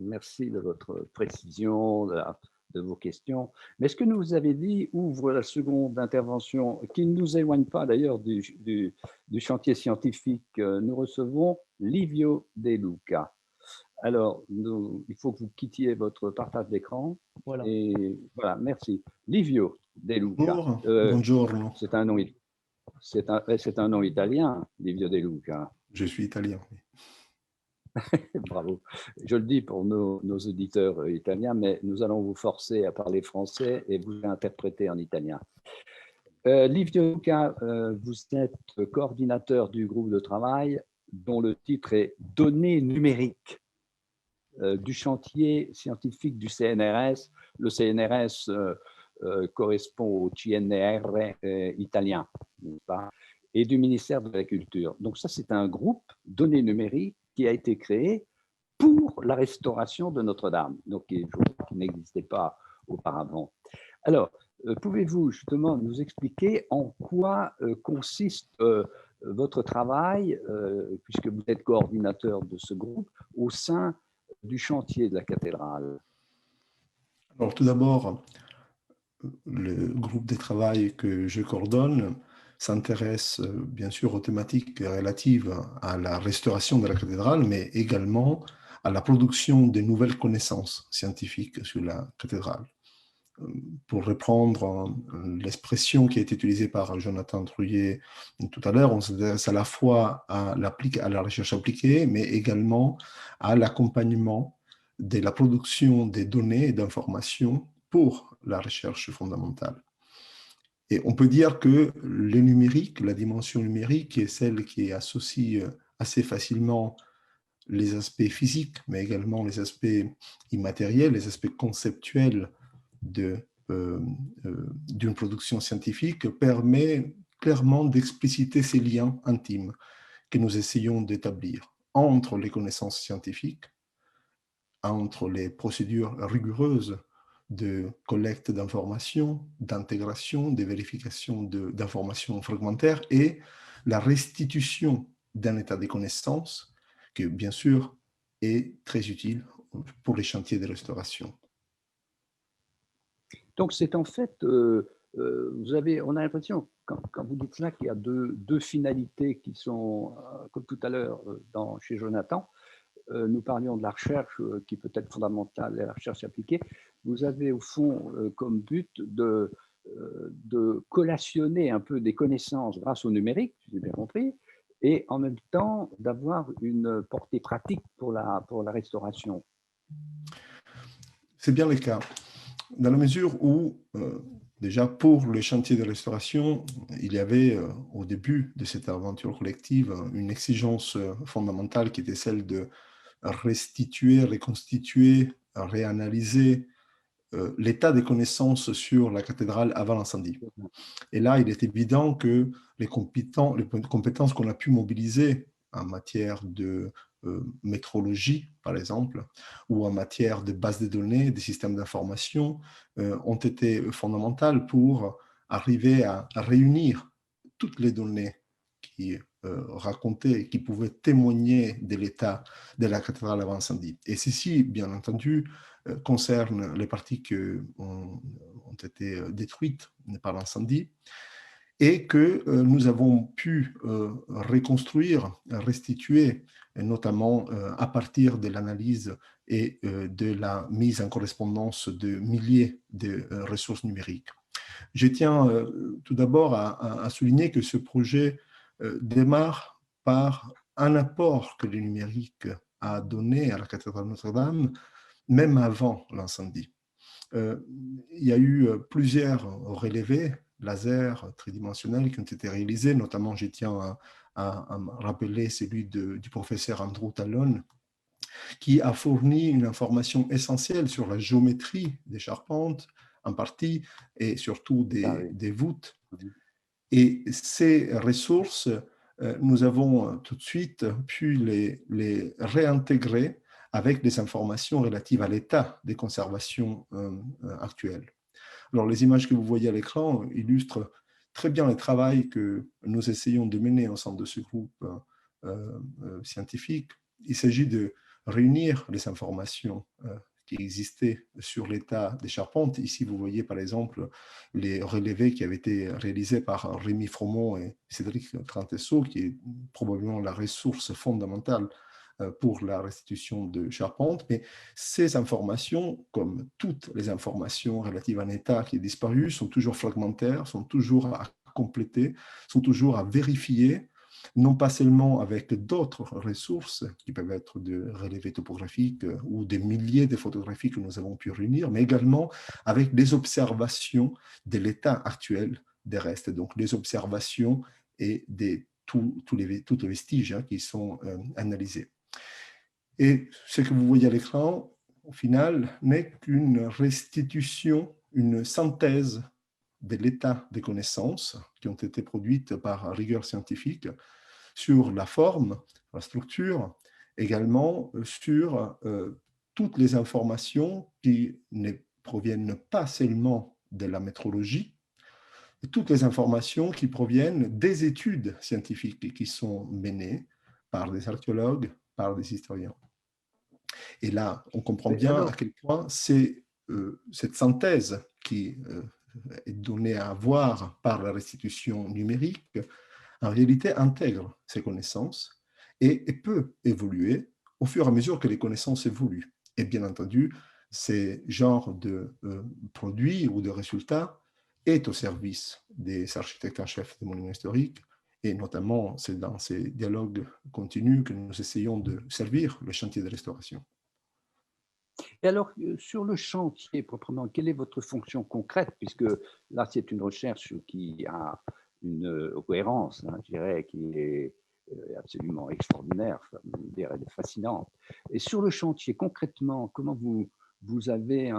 S4: Merci de votre précision, de vos questions. Mais ce que nous vous avez dit ouvre la seconde intervention, qui ne nous éloigne pas d'ailleurs du chantier scientifique. Nous recevons Livio De Luca. Alors, il faut que vous quittiez votre partage d'écran.
S5: Voilà.
S4: Et voilà, merci. Livio De Luca.
S6: Bonjour.
S4: C'est un nom italien, Livio De Luca.
S6: Je suis italien.
S4: Bravo. Je le dis pour nos auditeurs italiens, mais nous allons vous forcer à parler français et vous interpréter en italien. Livio De Luca, vous êtes coordinateur du groupe de travail dont le titre est « Données numériques » du chantier scientifique du CNRS. Le CNRS correspond au CNR italien, n'est-ce pas, et du ministère de la Culture. Donc ça, c'est un groupe données numériques qui a été créé pour la restauration de Notre-Dame, donc qui n'existait pas auparavant. Alors, pouvez-vous justement nous expliquer en quoi consiste votre travail, puisque vous êtes coordinateur de ce groupe, au sein du chantier de la cathédrale?
S6: Alors, tout d'abord, le groupe de travail que je coordonne s'intéresse bien sûr aux thématiques relatives à la restauration de la cathédrale, mais également à la production de nouvelles connaissances scientifiques sur la cathédrale. pour reprendre l'expression qui a été utilisée par Jonathan Truyet tout à l'heure, on s'intéresse à la fois à la recherche appliquée, mais également à l'accompagnement de la production des données et d'informations pour la recherche fondamentale. Et on peut dire que le numérique, la dimension numérique, est celle qui associe assez facilement les aspects physiques, mais également les aspects immatériels, les aspects conceptuels d'une production scientifique, permet clairement d'expliciter ces liens intimes que nous essayons d'établir entre les connaissances scientifiques, entre les procédures rigoureuses de collecte d'informations, d'intégration, de vérification d'informations fragmentaires et la restitution d'un état des connaissances que, bien sûr, est très utile pour les chantiers de restauration.
S4: Donc, c'est en fait, on a l'impression, quand vous dites cela, qu'il y a deux finalités qui sont, comme tout à l'heure chez Jonathan, nous parlions de la recherche qui peut être fondamentale et la recherche appliquée. Vous avez au fond comme but de collationner un peu des connaissances grâce au numérique, si j'ai bien compris, et en même temps d'avoir une portée pratique pour la restauration.
S6: C'est bien le cas. Dans la mesure où, déjà pour le chantier de restauration, il y avait au début de cette aventure collective une exigence fondamentale qui était celle de restituer, reconstituer, réanalyser l'état des connaissances sur la cathédrale avant l'incendie. Et là, il est évident que les compétences qu'on a pu mobiliser en matière de métrologie, par exemple, ou en matière de base de données, des systèmes d'information, ont été fondamentales pour arriver à réunir toutes les données qui racontaient, qui pouvaient témoigner de l'état de la cathédrale avant incendie. Et ceci, bien entendu, concerne les parties qui ont été détruites par l'incendie et que nous avons pu reconstruire, restituer, notamment à partir de l'analyse et de la mise en correspondance de milliers de ressources numériques. Je tiens tout d'abord à souligner que ce projet démarre par un apport que le numérique a donné à la cathédrale Notre-Dame, même avant l'incendie. Il y a eu plusieurs relevés laser tridimensionnels qui ont été réalisés, notamment je tiens à rappeler celui du professeur Andrew Talon, qui a fourni une information essentielle sur la géométrie des charpentes, en partie, et surtout des voûtes. Et ces ressources, nous avons tout de suite pu les réintégrer avec des informations relatives à l'état des conservations actuelles. Alors, les images que vous voyez à l'écran illustrent très bien le travail que nous essayons de mener au sein de ce groupe scientifique. Il s'agit de réunir les informations qui existaient sur l'état des charpentes. Ici, vous voyez par exemple les relevés qui avaient été réalisés par Rémi Fromont et Cédric Trantessot, qui est probablement la ressource fondamentale pour la restitution de charpente. Mais ces informations, comme toutes les informations relatives à un état qui est disparu, sont toujours fragmentaires, sont toujours à compléter, sont toujours à vérifier, non pas seulement avec d'autres ressources qui peuvent être de relevés topographiques ou des milliers de photographies que nous avons pu réunir, mais également avec des observations de l'état actuel des restes, donc des observations et tous les vestiges qui sont analysés. Et ce que vous voyez à l'écran, au final, n'est qu'une restitution, une synthèse de l'état des connaissances qui ont été produites par rigueur scientifique sur la forme, la structure, également sur toutes les informations qui ne proviennent pas seulement de la métrologie, et toutes les informations qui proviennent des études scientifiques qui sont menées par des archéologues, par des historiens. Et là, on comprend bien à quel point c'est cette synthèse qui est donnée à voir par la restitution numérique, en réalité intègre ces connaissances et peut évoluer au fur et à mesure que les connaissances évoluent. Et bien entendu, ces genres de produits ou de résultats est au service des architectes en chef des monuments historiques, et notamment c'est dans ces dialogues continus que nous essayons de servir le chantier de restauration.
S4: Et alors, sur le chantier proprement, quelle est votre fonction concrète? Puisque là, c'est une recherche qui a une cohérence, hein, je dirais, qui est absolument extraordinaire, je dirais, fascinante. Et sur le chantier, concrètement, comment vous avez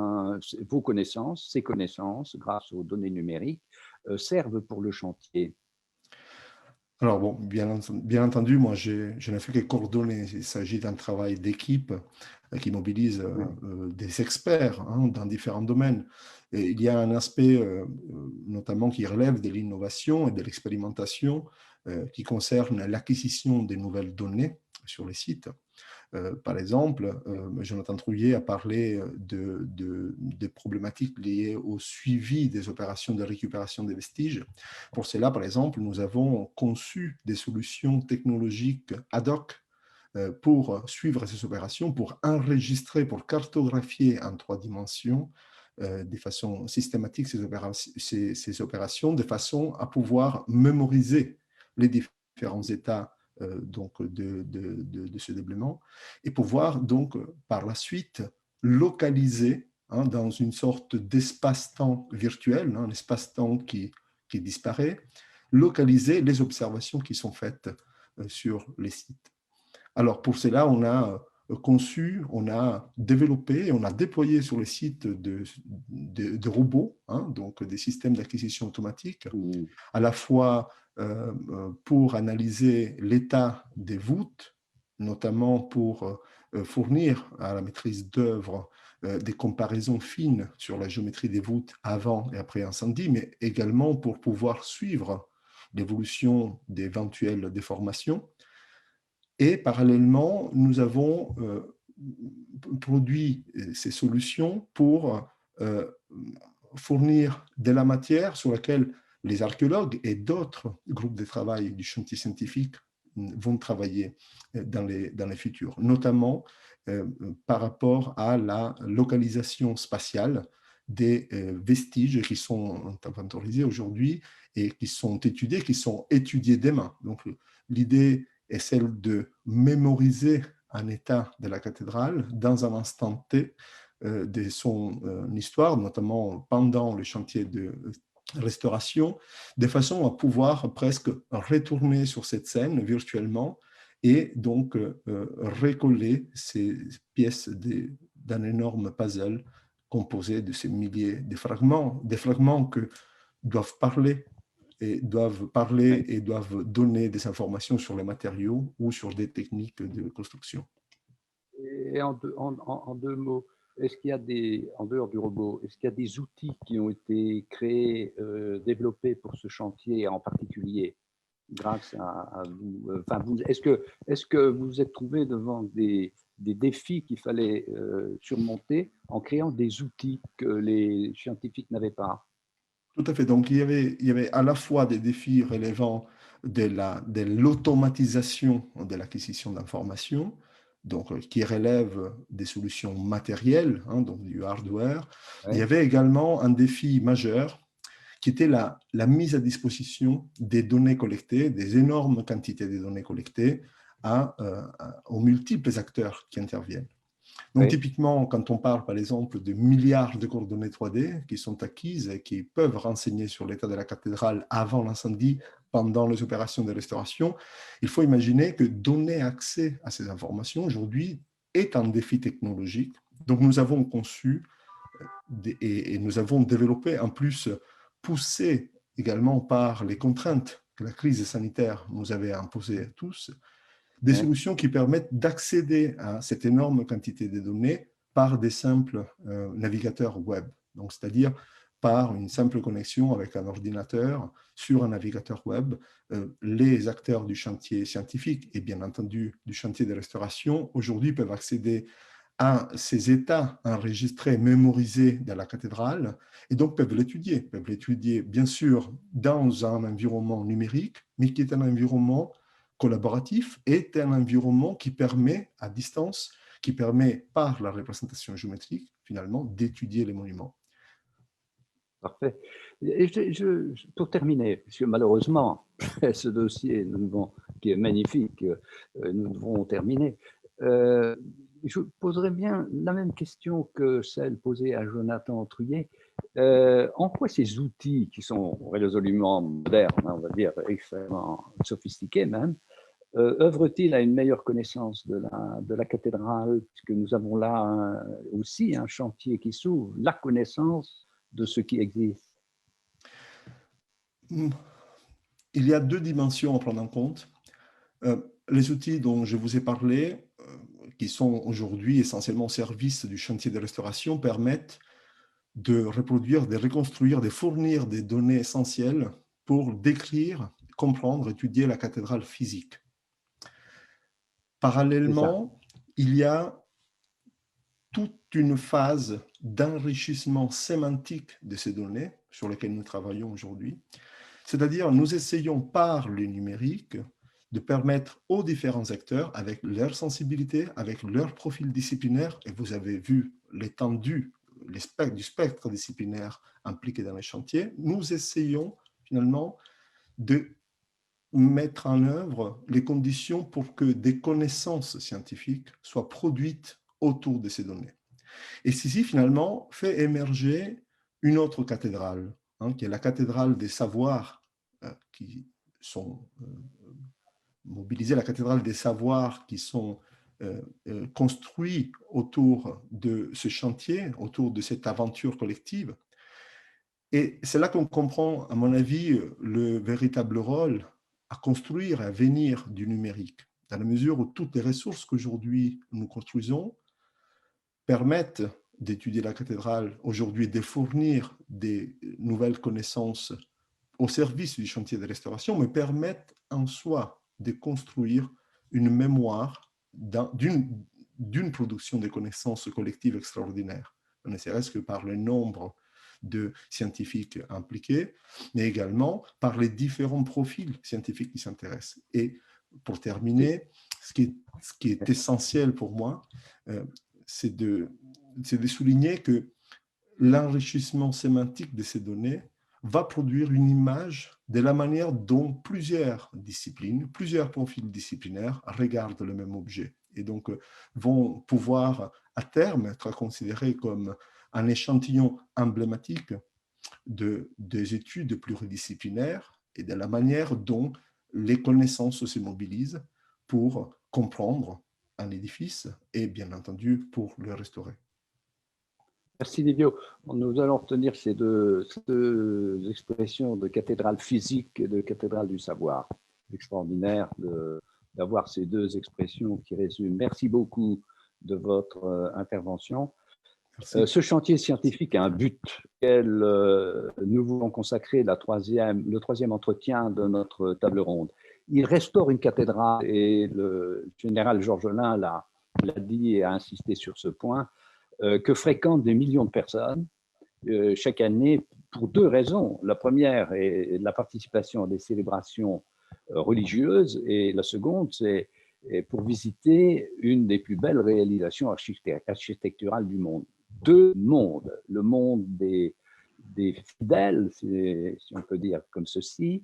S4: vos connaissances, ces connaissances, grâce aux données numériques, servent pour le chantier?
S6: Alors bon, bien entendu, moi je n'ai fait que coordonner. Il s'agit d'un travail d'équipe qui mobilise des experts hein, dans différents domaines. Et il y a un aspect notamment qui relève de l'innovation et de l'expérimentation qui concerne l'acquisition des nouvelles données sur les sites. Par exemple, Jonathan Trouillet a parlé de problématiques liées au suivi des opérations de récupération des vestiges. Pour cela, par exemple, nous avons conçu des solutions technologiques ad hoc pour suivre ces opérations, pour enregistrer, pour cartographier en 3 dimensions de façon systématique ces opérations, de façon à pouvoir mémoriser les différents états donc de ce déblaiement et pouvoir donc par la suite localiser hein, dans une sorte d'espace-temps virtuel, hein, un espace-temps qui disparaît, localiser les observations qui sont faites sur les sites. Alors pour cela, on a conçu, on a développé, on a déployé sur les sites de robots, hein, donc des systèmes d'acquisition automatique, à la fois pour analyser l'état des voûtes, notamment pour fournir à la maîtrise d'œuvre des comparaisons fines sur la géométrie des voûtes avant et après incendie, mais également pour pouvoir suivre l'évolution d'éventuelles déformations. Et parallèlement, nous avons produit ces solutions pour fournir de la matière sur laquelle les archéologues et d'autres groupes de travail du chantier scientifique vont travailler dans les futurs, notamment par rapport à la localisation spatiale des vestiges qui sont inventorisés aujourd'hui et qui sont étudiés demain. Donc l'idée est celle de mémoriser un état de la cathédrale dans un instant T de son histoire, notamment pendant le chantier de restauration, de façon à pouvoir presque retourner sur cette scène virtuellement et donc recoller ces pièces d'un énorme puzzle composé de ces milliers de fragments, des fragments que doivent parler et doivent donner des informations sur les matériaux ou sur des techniques de construction.
S4: Et en deux mots, est-ce qu'il y a en dehors du robot, est-ce qu'il y a des outils qui ont été créés, développés pour ce chantier en particulier, grâce à vous? Enfin, est-ce que vous vous êtes trouvé devant des défis qu'il fallait surmonter en créant des outils que les scientifiques n'avaient pas?
S6: Tout à fait. Donc, il y avait à la fois des défis relevant de l'automatisation de l'acquisition d'informations, donc qui relève des solutions matérielles, hein, donc du hardware. Ouais. Il y avait également un défi majeur qui était la mise à disposition des données collectées, des énormes quantités de données collectées aux multiples acteurs qui interviennent. Donc, oui. Typiquement, quand on parle, par exemple, de milliards de coordonnées 3D qui sont acquises et qui peuvent renseigner sur l'état de la cathédrale avant l'incendie, pendant les opérations de restauration, il faut imaginer que donner accès à ces informations aujourd'hui est un défi technologique. Donc, nous avons conçu et nous avons développé, en plus, poussé également par les contraintes que la crise sanitaire nous avait imposées à tous, des solutions qui permettent d'accéder à cette énorme quantité de données par des simples navigateurs web. Donc, c'est-à-dire par une simple connexion avec un ordinateur sur un navigateur web. Les acteurs du chantier scientifique et bien entendu du chantier de restauration aujourd'hui peuvent accéder à ces états enregistrés, mémorisés dans la cathédrale et donc peuvent l'étudier bien sûr dans un environnement numérique, mais qui est un environnement collaboratif est un environnement qui permet à distance, qui permet, par la représentation géométrique, finalement, d'étudier les monuments.
S4: Parfait. Et pour terminer, parce que malheureusement, ce dossier qui est magnifique, nous devons terminer. Je poserai bien la même question que celle posée à Jonathan Truyer. En quoi ces outils, qui sont résolument modernes, on va dire extrêmement sophistiqués même, œuvrent-ils à une meilleure connaissance de la cathédrale, puisque nous avons là aussi un chantier qui s'ouvre, la connaissance de ce qui existe?
S6: Il y a deux dimensions à prendre en compte. Les outils dont je vous ai parlé, qui sont aujourd'hui essentiellement au service du chantier de restauration, permettent de reproduire, de reconstruire, de fournir des données essentielles pour décrire, comprendre, étudier la cathédrale physique. Parallèlement, il y a toute une phase d'enrichissement sémantique de ces données sur lesquelles nous travaillons aujourd'hui. C'est-à-dire, nous essayons par le numérique de permettre aux différents acteurs, avec leur sensibilité, avec leur profil disciplinaire, et vous avez vu l'étendue du spectre disciplinaire impliqué dans les chantiers, nous essayons finalement de mettre en œuvre les conditions pour que des connaissances scientifiques soient produites autour de ces données. Et ceci, finalement, fait émerger une autre cathédrale, qui est la cathédrale des savoirs qui sont mobilisés, la cathédrale des savoirs qui sont construits autour de ce chantier, autour de cette aventure collective. Et c'est là qu'on comprend, à mon avis, le véritable rôle à construire, à venir du numérique, dans la mesure où toutes les ressources qu'aujourd'hui nous construisons permettent d'étudier la cathédrale aujourd'hui, de fournir des nouvelles connaissances au service du chantier de restauration, mais permettent en soi de construire une mémoire d'une production de connaissances collectives extraordinaires, ne serait-ce que par le nombre de scientifiques impliqués, mais également par les différents profils scientifiques qui s'intéressent. Et pour terminer, ce qui est essentiel pour moi, c'est de souligner que l'enrichissement sémantique de ces données va produire une image de la manière dont plusieurs disciplines, plusieurs profils disciplinaires regardent le même objet et donc vont pouvoir à terme être considérés comme un échantillon emblématique des études pluridisciplinaires et de la manière dont les connaissances se mobilisent pour comprendre un édifice et bien entendu pour le restaurer.
S4: Merci Livio. Nous allons retenir ces deux expressions de cathédrale physique et de cathédrale du savoir. Extraordinaire d'avoir ces deux expressions qui résument. Merci beaucoup de votre intervention. Ce chantier scientifique a un but auquel nous voulons consacrer le troisième entretien de notre table ronde. Il restaure une cathédrale et le général Georgelin l'a dit et a insisté sur ce point, que fréquentent des millions de personnes chaque année pour deux raisons. La première est la participation à des célébrations religieuses et la seconde, c'est pour visiter une des plus belles réalisations architecturales du monde. Deux mondes, le monde des fidèles, si on peut dire comme ceci,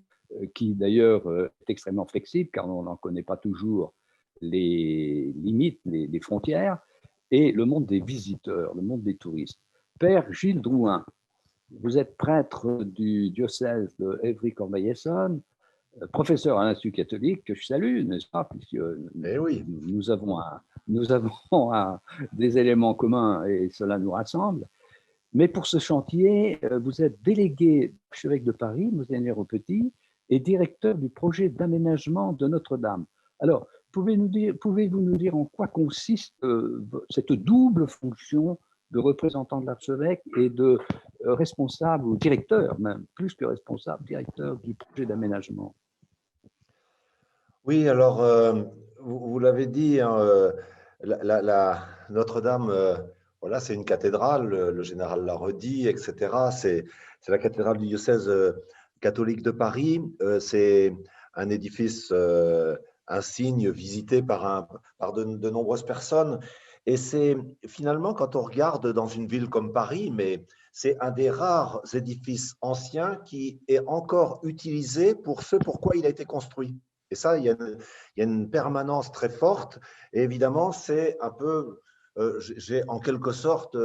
S4: qui d'ailleurs est extrêmement flexible car on n'en connaît pas toujours les limites, les frontières, et le monde des visiteurs, le monde des touristes. Père Gilles Drouin, vous êtes prêtre du diocèse de Évry-Corbeil-Essonnes, professeur à l'Institut catholique, que je salue, n'est-ce pas, puisque
S7: oui.
S4: nous avons des éléments communs et cela nous rassemble. Mais pour ce chantier, vous êtes délégué archevêque de Paris, Monseigneur Aupetit, et directeur du projet d'aménagement de Notre-Dame. Alors, pouvez-vous nous dire en quoi consiste cette double fonction de représentant de l'archevêque et de responsable ou directeur, même plus que responsable, directeur du projet d'aménagement?
S7: Oui, alors, vous l'avez dit, hein, Notre-Dame, voilà, c'est une cathédrale, le général l'a redit, etc. C'est la cathédrale du diocèse catholique de Paris. C'est un édifice insigne visité par de nombreuses personnes. Et c'est finalement, quand on regarde dans une ville comme Paris, mais c'est un des rares édifices anciens qui est encore utilisé pour ce pourquoi il a été construit. Et ça, il y a une permanence très forte. Et évidemment, c'est un peu, j'ai en quelque sorte,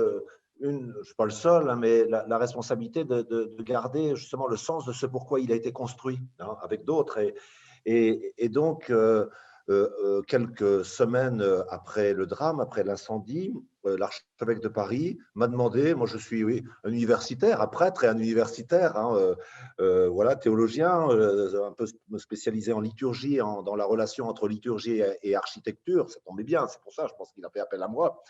S7: je ne suis pas le seul, hein, mais la responsabilité de garder justement le sens de ce pourquoi il a été construit, hein, avec d'autres. Et donc, quelques semaines après le drame, après l'incendie, l'archevêque de Paris m'a demandé, moi je suis un universitaire, un prêtre et un universitaire, hein, voilà, théologien, un peu spécialisé en liturgie, dans la relation entre liturgie et architecture, ça tombait bien, c'est pour ça, je pense qu'il a fait appel à moi.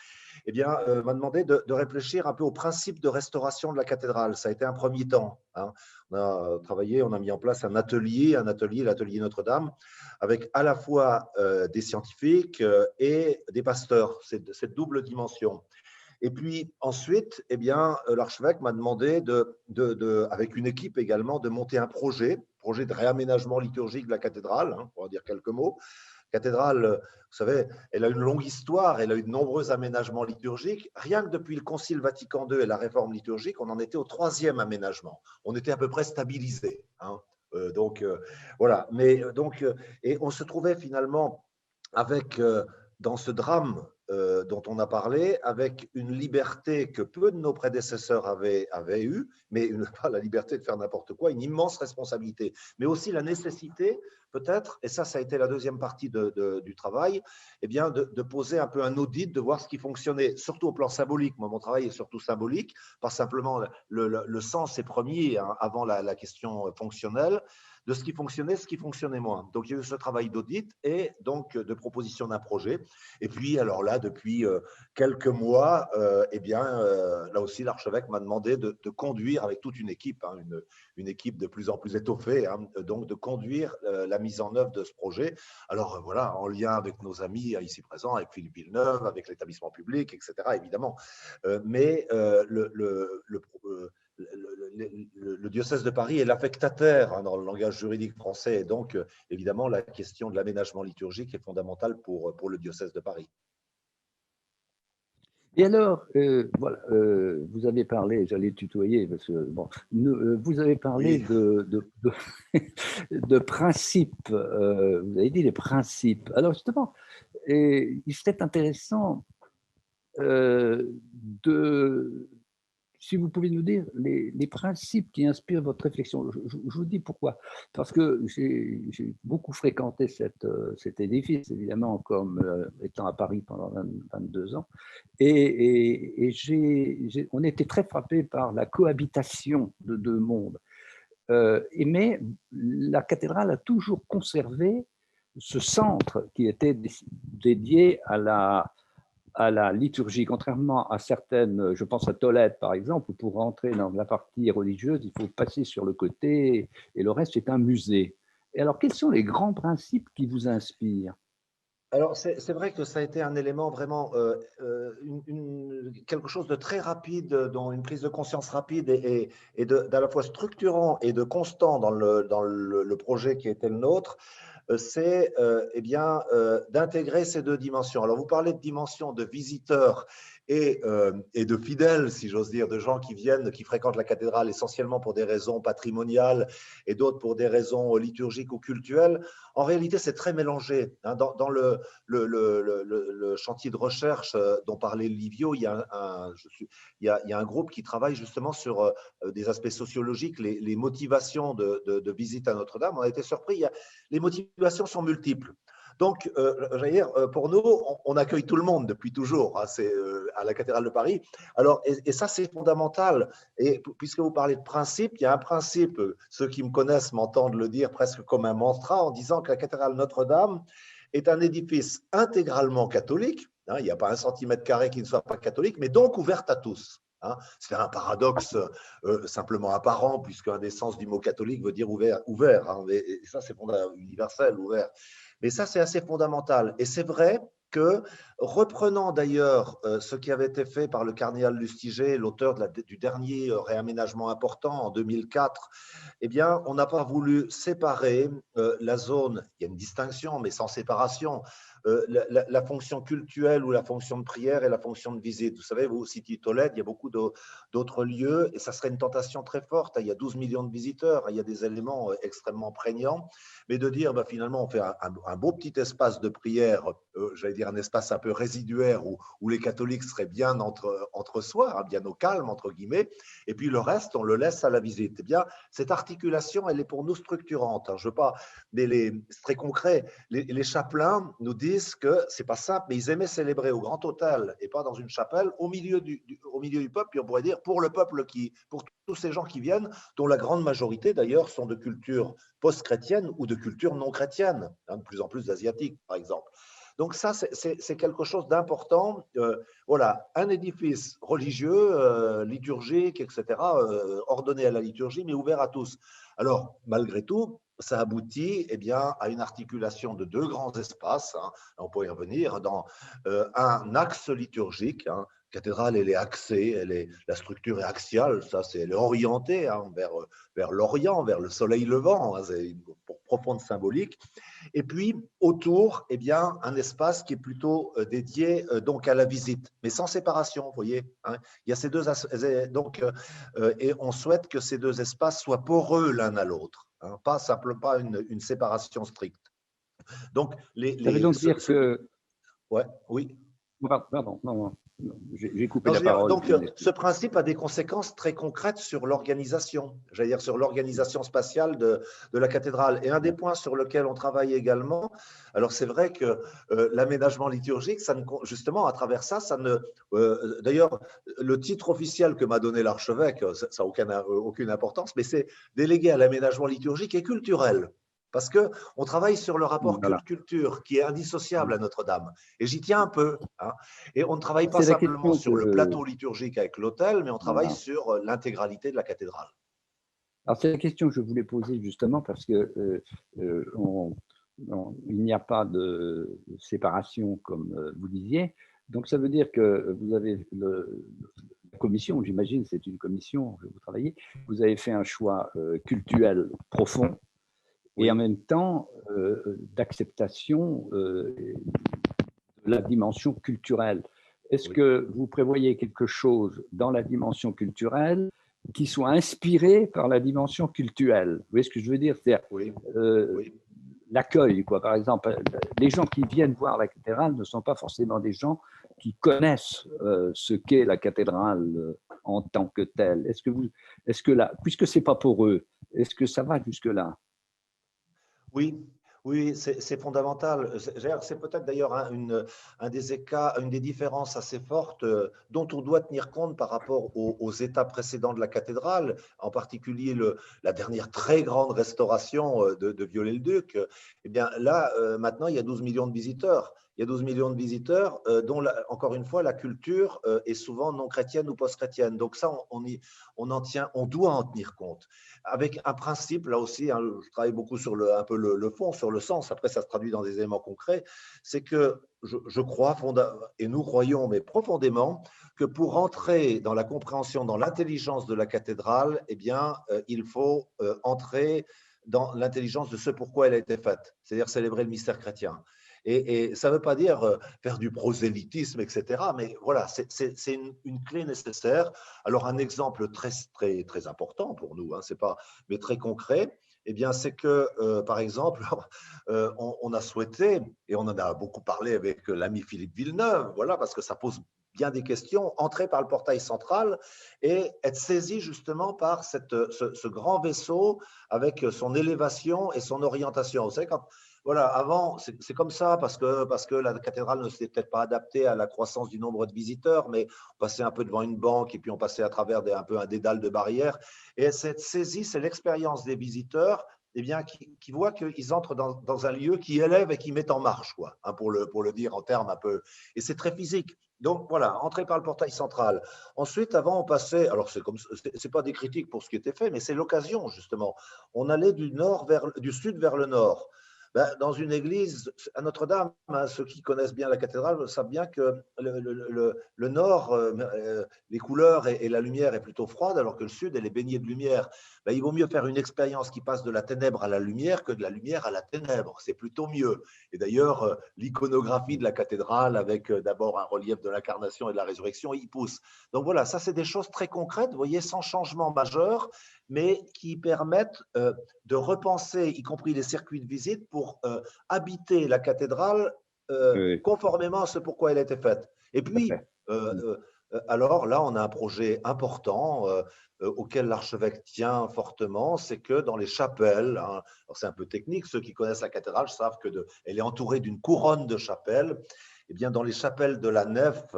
S7: Eh bien, m'a demandé de réfléchir un peu au principe de restauration de la cathédrale. Ça a été un premier temps, hein. On a travaillé, on a mis en place un atelier, l'atelier Notre-Dame, avec à la fois des scientifiques et des pasteurs, cette double dimension. Et puis ensuite, eh bien, l'archevêque m'a demandé, avec une équipe également, de monter un projet de réaménagement liturgique de la cathédrale, hein, pour en dire quelques mots. Cathédrale, vous savez, elle a une longue histoire, elle a eu de nombreux aménagements liturgiques. Rien que depuis le Concile Vatican II et la réforme liturgique, on en était au 3e aménagement. On était à peu près stabilisé, hein. Voilà. Mais et on se trouvait finalement avec, dans ce drame dont on a parlé, avec une liberté que peu de nos prédécesseurs avaient eue, mais pas la liberté de faire n'importe quoi, une immense responsabilité, mais aussi la nécessité, peut-être, et ça a été la deuxième partie du travail, eh bien, de poser un peu un audit, de voir ce qui fonctionnait, surtout au plan symbolique. Moi, mon travail est surtout symbolique, pas simplement le sens est premier, hein, avant la question fonctionnelle, de ce qui fonctionnait moins. Donc, il y a eu ce travail d'audit et donc de proposition d'un projet. Et puis, alors là, depuis quelques mois, eh bien, là aussi, l'archevêque m'a demandé de conduire avec toute une équipe, hein, une équipe de plus en plus étoffée, hein, donc de conduire la mise en œuvre de ce projet. Alors voilà, en lien avec nos amis ici présents, avec Philippe Villeneuve, avec l'établissement public, etc., évidemment. Mais le diocèse de Paris est l'affectataire, hein, dans le langage juridique français, et donc évidemment la question de l'aménagement liturgique est fondamentale pour le diocèse de Paris.
S4: Et alors, voilà, vous avez parlé, j'allais tutoyer, parce que bon, vous avez parlé de principes, vous avez dit les principes. Alors justement, il serait intéressant si vous pouvez nous dire les principes qui inspirent votre réflexion. Je vous dis pourquoi. Parce que j'ai beaucoup fréquenté cet édifice, évidemment, comme étant à Paris pendant 22 ans. Et on était très frappés par la cohabitation de deux mondes. Mais la cathédrale a toujours conservé ce centre qui était dédié à la liturgie, contrairement à certaines, je pense à Tolède par exemple, où pour rentrer dans la partie religieuse, il faut passer sur le côté et le reste c'est un musée. Et alors, quels sont les grands principes qui vous inspirent?
S7: Alors, c'est vrai que ça a été un élément vraiment, quelque chose de très rapide, dont une prise de conscience rapide et d'à la fois structurant et de constant dans le projet qui était le nôtre, c'est eh bien, d'intégrer ces deux dimensions. Alors, vous parlez de dimension de visiteurs et de fidèles, si j'ose dire, de gens qui viennent, qui fréquentent la cathédrale essentiellement pour des raisons patrimoniales et d'autres pour des raisons liturgiques ou cultuelles. En réalité, c'est très mélangé, hein. Dans le chantier de recherche dont parlait Livio, il y a un groupe qui travaille justement sur des aspects sociologiques, les motivations de visite à Notre-Dame. On a été surpris, les motivations sont multiples. Donc, j'allais dire, pour nous, on accueille tout le monde depuis toujours, hein, c'est à la cathédrale de Paris. Alors, et ça, c'est fondamental. Et puisque vous parlez de principe, il y a un principe, ceux qui me connaissent m'entendent le dire presque comme un mantra, en disant que la cathédrale Notre-Dame est un édifice intégralement catholique, hein, il n'y a pas un centimètre carré qui ne soit pas catholique, mais donc ouverte à tous. Hein. C'est un paradoxe simplement apparent, puisqu'un des sens du mot catholique veut dire ouvert, hein, et ça c'est universel, ouvert. Mais ça c'est assez fondamental. Et c'est vrai que, reprenant d'ailleurs ce qui avait été fait par le cardinal Lustiger, l'auteur du dernier réaménagement important en 2004, eh bien, on n'a pas voulu séparer la zone, il y a une distinction, mais sans séparation, la fonction cultuelle ou la fonction de prière et la fonction de visite. Vous savez, vous citez Tolède, il y a beaucoup d'autres lieux et ça serait une tentation très forte. Il y a 12 millions de visiteurs, il y a des éléments extrêmement prégnants, mais de dire finalement on fait un beau petit espace de prière, j'allais dire un espace un peu résiduaire où les catholiques seraient bien entre soi, bien au calme, entre guillemets, et puis le reste, on le laisse à la visite. Eh bien, cette articulation, elle est pour nous structurante. Je veux pas, mais c'est très concret. Les chapelains nous disent que c'est pas simple, mais ils aimaient célébrer au grand autel et pas dans une chapelle, au milieu du peuple, puis on pourrait dire pour le peuple pour tous ces gens qui viennent, dont la grande majorité d'ailleurs sont de culture post-chrétienne ou de culture non chrétienne, de plus en plus d'asiatiques, par exemple. Donc ça, c'est quelque chose d'important. Voilà, un édifice religieux, liturgique, etc., ordonné à la liturgie, mais ouvert à tous. Alors, malgré tout, ça aboutit bien, à une articulation de deux grands espaces, on peut y revenir, dans un axe liturgique. La cathédrale, elle est axée, la structure est axiale, elle est orientée vers l'Orient, vers le soleil levant, c'est une profonde symbolique. Et puis, autour, bien, un espace qui est plutôt dédié donc à la visite, mais sans séparation, vous voyez. Il y a ces deux, donc, et on souhaite que ces deux espaces soient poreux l'un à l'autre, pas simplement une séparation stricte. Donc,
S4: ça veut donc dire que…
S7: Ouais, oui.
S4: Pardon, non, j'ai coupé la parole.
S7: Donc, ce principe a des conséquences très concrètes sur l'organisation, j'allais dire sur l'organisation spatiale de la cathédrale. Et un des points sur lequel on travaille également, alors c'est vrai que l'aménagement liturgique, justement, à travers ça, d'ailleurs, le titre officiel que m'a donné l'archevêque, ça n'a aucune importance, mais c'est délégué à l'aménagement liturgique et culturel. Parce qu'on travaille sur le rapport culte-culture qui est indissociable à Notre-Dame. Et j'y tiens un peu. Et on ne travaille pas simplement sur le plateau liturgique avec l'autel, mais on travaille sur l'intégralité de la cathédrale.
S4: Alors, c'est la question que je voulais poser justement parce que il n'y a pas de séparation, comme vous disiez. Donc, ça veut dire que vous avez la commission, j'imagine, c'est une commission que vous travaillez, vous avez fait un choix cultuel profond. Et en même temps, d'acceptation de la dimension culturelle. Est-ce que vous prévoyez quelque chose dans la dimension culturelle qui soit inspiré par la dimension cultuelle? Vous voyez ce que je veux dire? C'est-à-dire l'accueil, quoi. Par exemple, les gens qui viennent voir la cathédrale ne sont pas forcément des gens qui connaissent ce qu'est la cathédrale en tant que telle. Est-ce que là, puisque c'est pas pour eux, est-ce que ça va jusque-là?
S7: Oui, c'est fondamental. C'est peut-être d'ailleurs un des écarts, une des différences assez fortes dont on doit tenir compte par rapport aux états précédents de la cathédrale, en particulier la dernière très grande restauration de Viollet-le-Duc. Eh bien là, maintenant, il y a 12 millions de visiteurs. Il y a 12 millions de visiteurs dont, encore une fois, la culture est souvent non chrétienne ou post-chrétienne. Donc ça, on doit en tenir compte. Avec un principe, là aussi, je travaille beaucoup sur un peu le fond, sur le sens, après ça se traduit dans des éléments concrets, c'est que je crois, et nous croyons, mais profondément, que pour entrer dans la compréhension, dans l'intelligence de la cathédrale, eh bien, il faut entrer dans l'intelligence de ce pourquoi elle a été faite, c'est-à-dire célébrer le mystère chrétien. Et ça ne veut pas dire faire du prosélytisme, etc. Mais voilà, c'est une clé nécessaire. Alors, un exemple très, très, très important pour nous, mais très concret, eh bien, c'est que, par exemple, on a souhaité, et on en a beaucoup parlé avec l'ami Philippe Villeneuve, voilà, parce que ça pose bien des questions, entrer par le portail central et être saisi justement par ce grand vaisseau avec son élévation et son orientation. Vous savez, voilà, avant, c'est comme ça parce que la cathédrale ne s'était peut-être pas adaptée à la croissance du nombre de visiteurs, mais on passait un peu devant une banque et puis on passait à travers un peu un dédale de barrières. Et cette saisie, c'est l'expérience des visiteurs bien, qui voient qu'ils entrent dans un lieu qui élève et qui met en marche, quoi, pour le dire en termes un peu… Et c'est très physique. Donc voilà, entrer par le portail central. Ensuite, avant, on passait, alors c'est pas des critiques pour ce qui était fait, mais c'est l'occasion, justement. On allait du sud vers le nord. Dans une église, à Notre-Dame, hein, ceux qui connaissent bien la cathédrale savent bien que le nord, les couleurs et la lumière est plutôt froide, alors que le sud, elle est baignée de lumière. Il vaut mieux faire une expérience qui passe de la ténèbre à la lumière que de la lumière à la ténèbre. C'est plutôt mieux. Et d'ailleurs, l'iconographie de la cathédrale, avec d'abord un relief de l'incarnation et de la résurrection, y pousse. Donc voilà, ça, c'est des choses très concrètes, vous voyez, sans changement majeur, mais qui permettent de repenser, y compris les circuits de visite, pour habiter la cathédrale
S4: Oui,
S7: conformément à ce pourquoi elle a été faite. Et
S4: tout à
S7: puis,
S4: fait.
S7: alors là, on a un projet important auquel l'archevêque tient fortement, c'est que dans les chapelles, hein, alors c'est un peu technique, ceux qui connaissent la cathédrale savent qu'elle est entourée d'une couronne de chapelles. Et bien, dans les chapelles de la nef,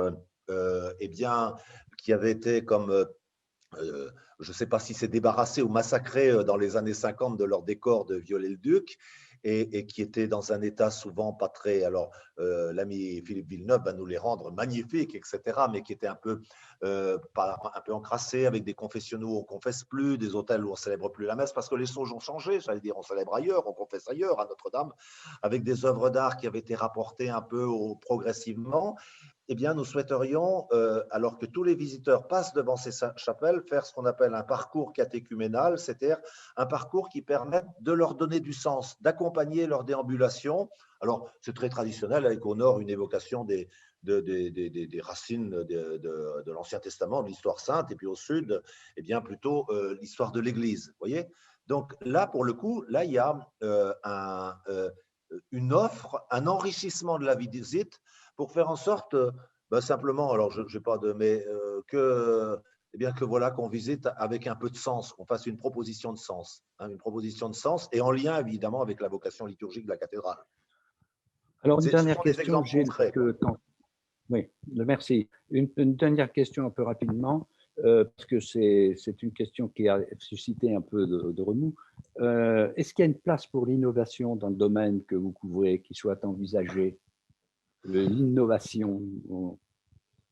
S7: eh bien, qui avait été comme je ne sais pas si c'est débarrassé ou massacré dans les années 50 de leur décor de Viollet-le-Duc, et qui était dans un état souvent pas très… Alors, l'ami Philippe Villeneuve va nous les rendre magnifiques, etc., mais qui était un peu encrassé, avec des confessionnaux où on ne confesse plus, des hôtels où on ne célèbre plus la messe, parce que les sauges ont changé, j'allais dire, on célèbre ailleurs, on confesse ailleurs, à Notre-Dame, avec des œuvres d'art qui avaient été rapportées un peu progressivement. Eh bien, nous souhaiterions, alors que tous les visiteurs passent devant ces chapelles, faire ce qu'on appelle un parcours catéchuménal, c'est-à-dire un parcours qui permette de leur donner du sens, d'accompagner leur déambulation. Alors, c'est très traditionnel, avec au nord une évocation des racines de l'Ancien Testament, de l'histoire sainte, et puis au sud, eh bien, plutôt l'histoire de l'Église. Voyez. Donc là, pour le coup, là, il y a une offre, un enrichissement de la visite, pour faire en sorte, simplement, alors je n'ai pas de, mais eh bien que voilà, qu'on visite avec un peu de sens, qu'on fasse une proposition de sens, hein, une proposition de sens, et en lien évidemment avec la vocation liturgique de la cathédrale.
S4: Alors, une
S7: Ce
S4: dernière
S7: sont des
S4: question,
S7: exemples
S4: Gilles,
S7: concrets.
S4: Oui, merci. Une dernière question un peu rapidement, parce que c'est une question qui a suscité un peu de remous. Est-ce qu'il y a une place pour l'innovation dans le domaine que vous couvrez, qui soit envisagée? L'innovation.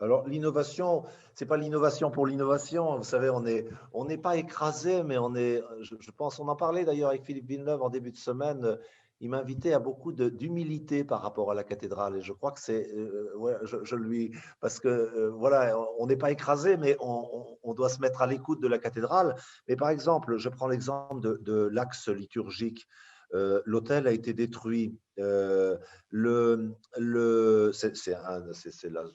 S7: Alors, l'innovation, ce n'est pas l'innovation pour l'innovation. Vous savez, on n'est pas écrasé, mais on est, je pense, on en parlait d'ailleurs avec Philippe Villeneuve en début de semaine. Il m'invitait à beaucoup d'humilité par rapport à la cathédrale. Et je crois que c'est, ouais, je lui, parce que voilà, on n'est pas écrasé, mais on doit se mettre à l'écoute de la cathédrale. Mais par exemple, je prends l'exemple de l'axe liturgique. L'hôtel a été détruit. C'est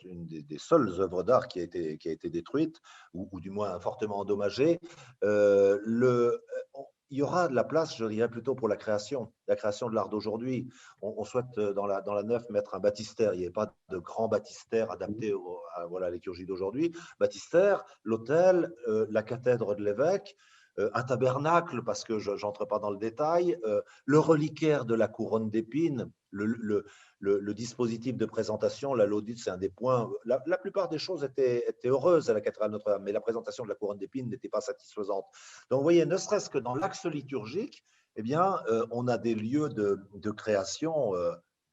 S7: une des seules œuvres d'art qui a été détruite, ou du moins fortement endommagée. Il y aura de la place, je dirais, plutôt pour la création de l'art d'aujourd'hui. On souhaite dans la nef mettre un baptistère. Il n'y avait pas de grand baptistère adapté à la liturgie d'aujourd'hui. Baptistère, l'autel, la cathèdre de l'évêque, un tabernacle, parce que je n'entre pas dans le détail, le reliquaire de la couronne d'épines, le dispositif de présentation, la laudite, c'est un des points. La plupart des choses étaient heureuses à la cathédrale Notre-Dame, mais la présentation de la couronne d'épines n'était pas satisfaisante. Donc, vous voyez, ne serait-ce que dans l'axe liturgique, eh bien, on a des lieux de création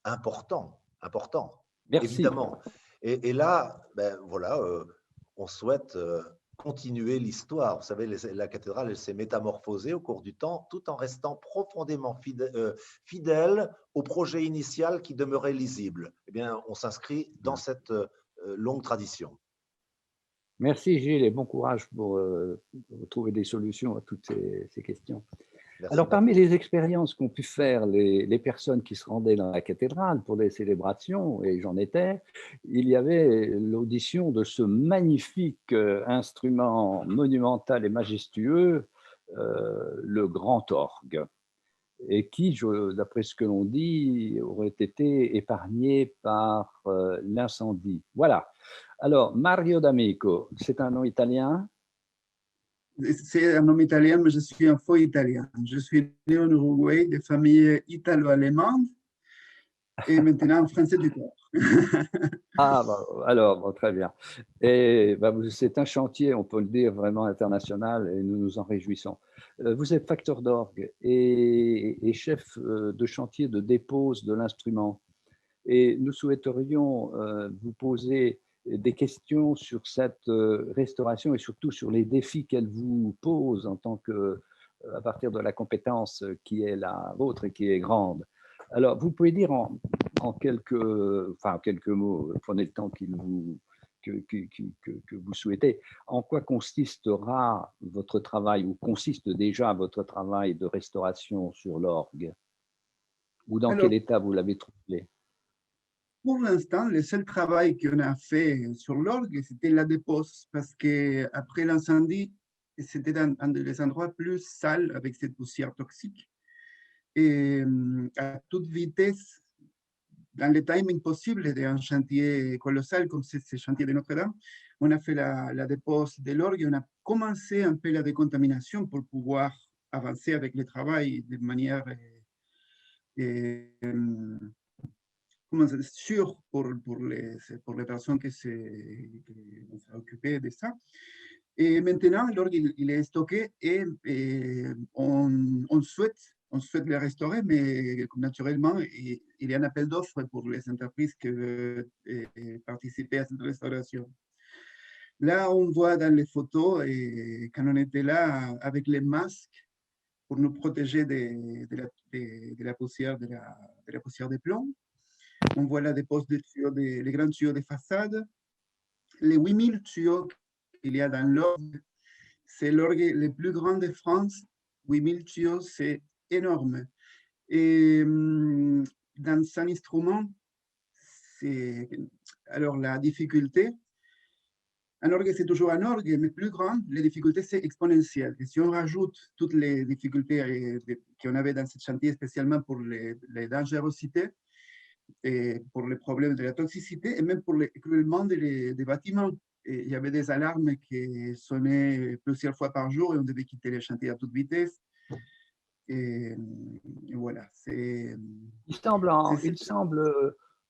S7: importants,
S4: Merci.
S7: évidemment. Et là, voilà, on souhaite continuer l'histoire. Vous savez, la cathédrale, elle s'est métamorphosée au cours du temps, tout en restant profondément fidèle au projet initial qui demeurait lisible. Eh bien, on s'inscrit dans cette longue tradition.
S4: Merci Gilles et bon courage pour trouver des solutions à toutes ces questions.
S7: Merci.
S4: Alors, parmi les expériences qu'ont pu faire les personnes qui se rendaient dans la cathédrale pour des célébrations, et j'en étais, il y avait l'audition de ce magnifique instrument monumental et majestueux, le grand orgue, et qui, d'après ce que l'on dit, aurait été épargné par l'incendie. Voilà. Alors, Mario D'Amico, c'est un nom italien?
S8: C'est un nom italien, mais je suis un faux italien. Je suis né en Uruguay de famille italo-allemande et maintenant français du corps.
S4: Ah, alors, bon, très bien. Et c'est un chantier, on peut le dire, vraiment international et nous nous en réjouissons. Vous êtes facteur d'orgue et chef de chantier de dépose de l'instrument. Et nous souhaiterions vous poser des questions sur cette restauration et surtout sur les défis qu'elle vous pose en tant que, à partir de la compétence qui est la vôtre et qui est grande. Alors, vous pouvez dire en quelques mots, prenez le temps que vous souhaitez, en quoi consistera votre travail, ou consiste déjà votre travail de restauration sur l'orgue? Ou dans quel état vous l'avez trouvé?
S8: Pour l'instant, le seul travail qu'on a fait sur l'orgue, c'était la dépose, parce qu'après l'incendie, c'était un des endroits plus sales avec cette poussière toxique. Et à toute vitesse, dans le timing possible d'un chantier colossal comme c'est ce chantier de Notre-Dame, on a fait la dépose de l'orgue et on a commencé un peu la décontamination pour pouvoir avancer avec le travail de manière sûre pour les personnes qui s'ont occupées de ça. Et maintenant, l'orgue il est stocké et on souhaite le restaurer, mais naturellement, il y a un appel d'offres pour les entreprises qui veulent participer à cette restauration. Là, on voit dans les photos, et quand on était là avec les masques pour nous protéger de la poussière de plomb, on voit la dépose des tuyaux, les grands tuyaux de façade, les 8000 tuyaux qu'il y a dans l'orgue. C'est l'orgue le plus grand de France. 8000 tuyaux, c'est énorme. Et dans un instrument, alors la difficulté, un orgue c'est toujours un orgue, mais plus grand, les difficultés c'est exponentielle. Et si on rajoute toutes les difficultés qu'on avait dans ce chantier, spécialement pour les dangerosités, et pour les problèmes de la toxicité, et même pour l'écroulement des bâtiments. Et il y avait des alarmes qui sonnaient plusieurs fois par jour et on devait quitter les chantiers à toute vitesse. Et voilà.
S4: Il semble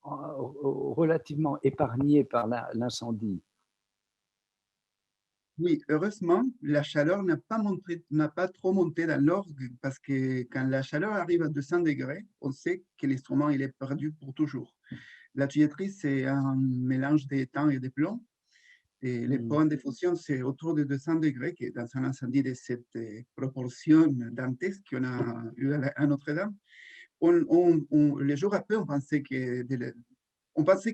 S4: relativement épargné par l'incendie.
S8: Oui, heureusement, la chaleur n'a pas trop monté dans l'orgue parce que quand la chaleur arrive à 200 degrés, on sait que l'instrument il est perdu pour toujours. La tuyauterie, c'est un mélange d'étain et de plomb. Et les points de fusion, c'est autour de 200 degrés, qui est dans un incendie de cette proportion dantesque qu'on a eu à Notre-Dame. Les jours après, on pensait que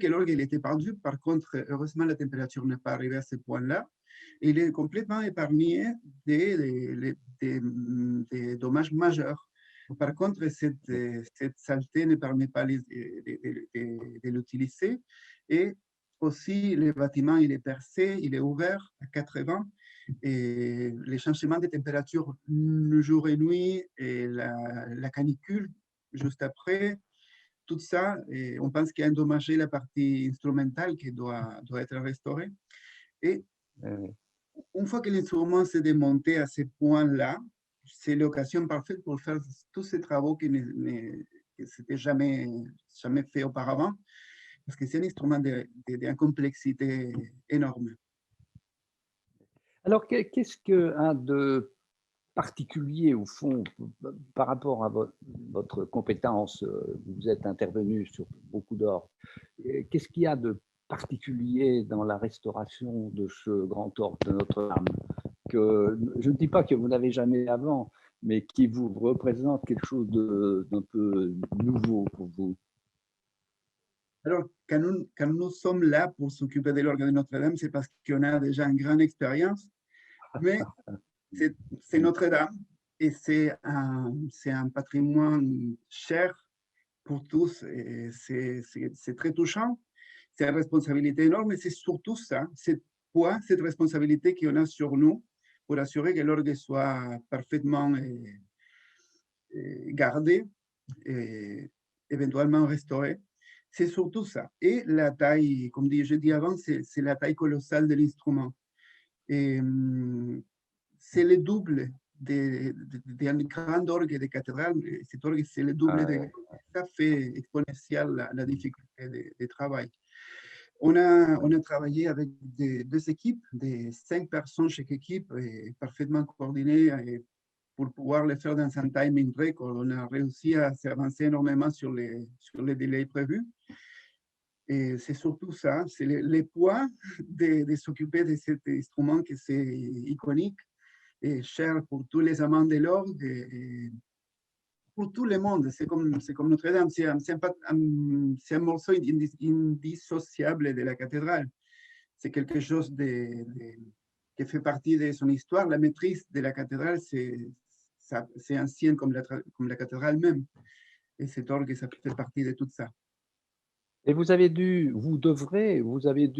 S8: l'orgue était perdu. Par contre, heureusement, la température n'est pas arrivée à ce point-là. Il est complètement épargné des dommages majeurs. Par contre, cette saleté ne permet pas de l'utiliser. Et aussi, le bâtiment, il est percé, il est ouvert à 80. Et les changements de température jour et nuit, et la canicule juste après, tout ça, et on pense qu'il y a endommagé la partie instrumentale qui doit être restaurée. Et une fois que l'instrument s'est démonté à ce point-là, c'est l'occasion parfaite pour faire tous ces travaux qui ne s'étaient jamais fait auparavant, parce que c'est un instrument d'une complexité énorme.
S4: Alors, qu'est-ce qu'un de particulier, au fond, par rapport à votre compétence, vous êtes intervenu sur beaucoup d'orgues, qu'est-ce qu'il y a de particulier dans la restauration de ce grand orgue de Notre-Dame, que je ne dis pas que vous n'avez jamais avant, mais qui vous représente quelque chose d'un peu nouveau pour vous?
S8: Alors, quand nous sommes là pour s'occuper de l'orgue de Notre-Dame, c'est parce qu'on a déjà une grande expérience, mais c'est Notre-Dame et c'est un patrimoine cher pour tous et c'est très touchant. C'est une responsabilité énorme et c'est surtout ça, cette poids, cette responsabilité qu'on a sur nous pour assurer que l'orgue soit parfaitement gardé et éventuellement restauré. C'est surtout ça. Et la taille, comme je dis avant, c'est la taille colossale de l'instrument. Et c'est le double d'un grand orgue de cathédrale. Cet orgue, c'est le double ça fait exponentiel la difficulté de travail. On a travaillé avec deux équipes, de 5 personnes chaque équipe, et parfaitement coordonnées pour pouvoir le faire dans un timing record. On a réussi à s'avancer énormément sur les délais prévus. Et c'est surtout ça, c'est le poids de s'occuper de cet instrument qui c'est iconique et cher pour tous les amants de l'orgue. pour tout le monde. C'est comme Notre-Dame, c'est un morceau indissociable de la cathédrale. C'est quelque chose qui fait partie de son histoire. La maîtrise de la cathédrale, c'est ancien comme la cathédrale même. Et cet orgue, ça fait partie de tout ça.
S4: Et vous avez dû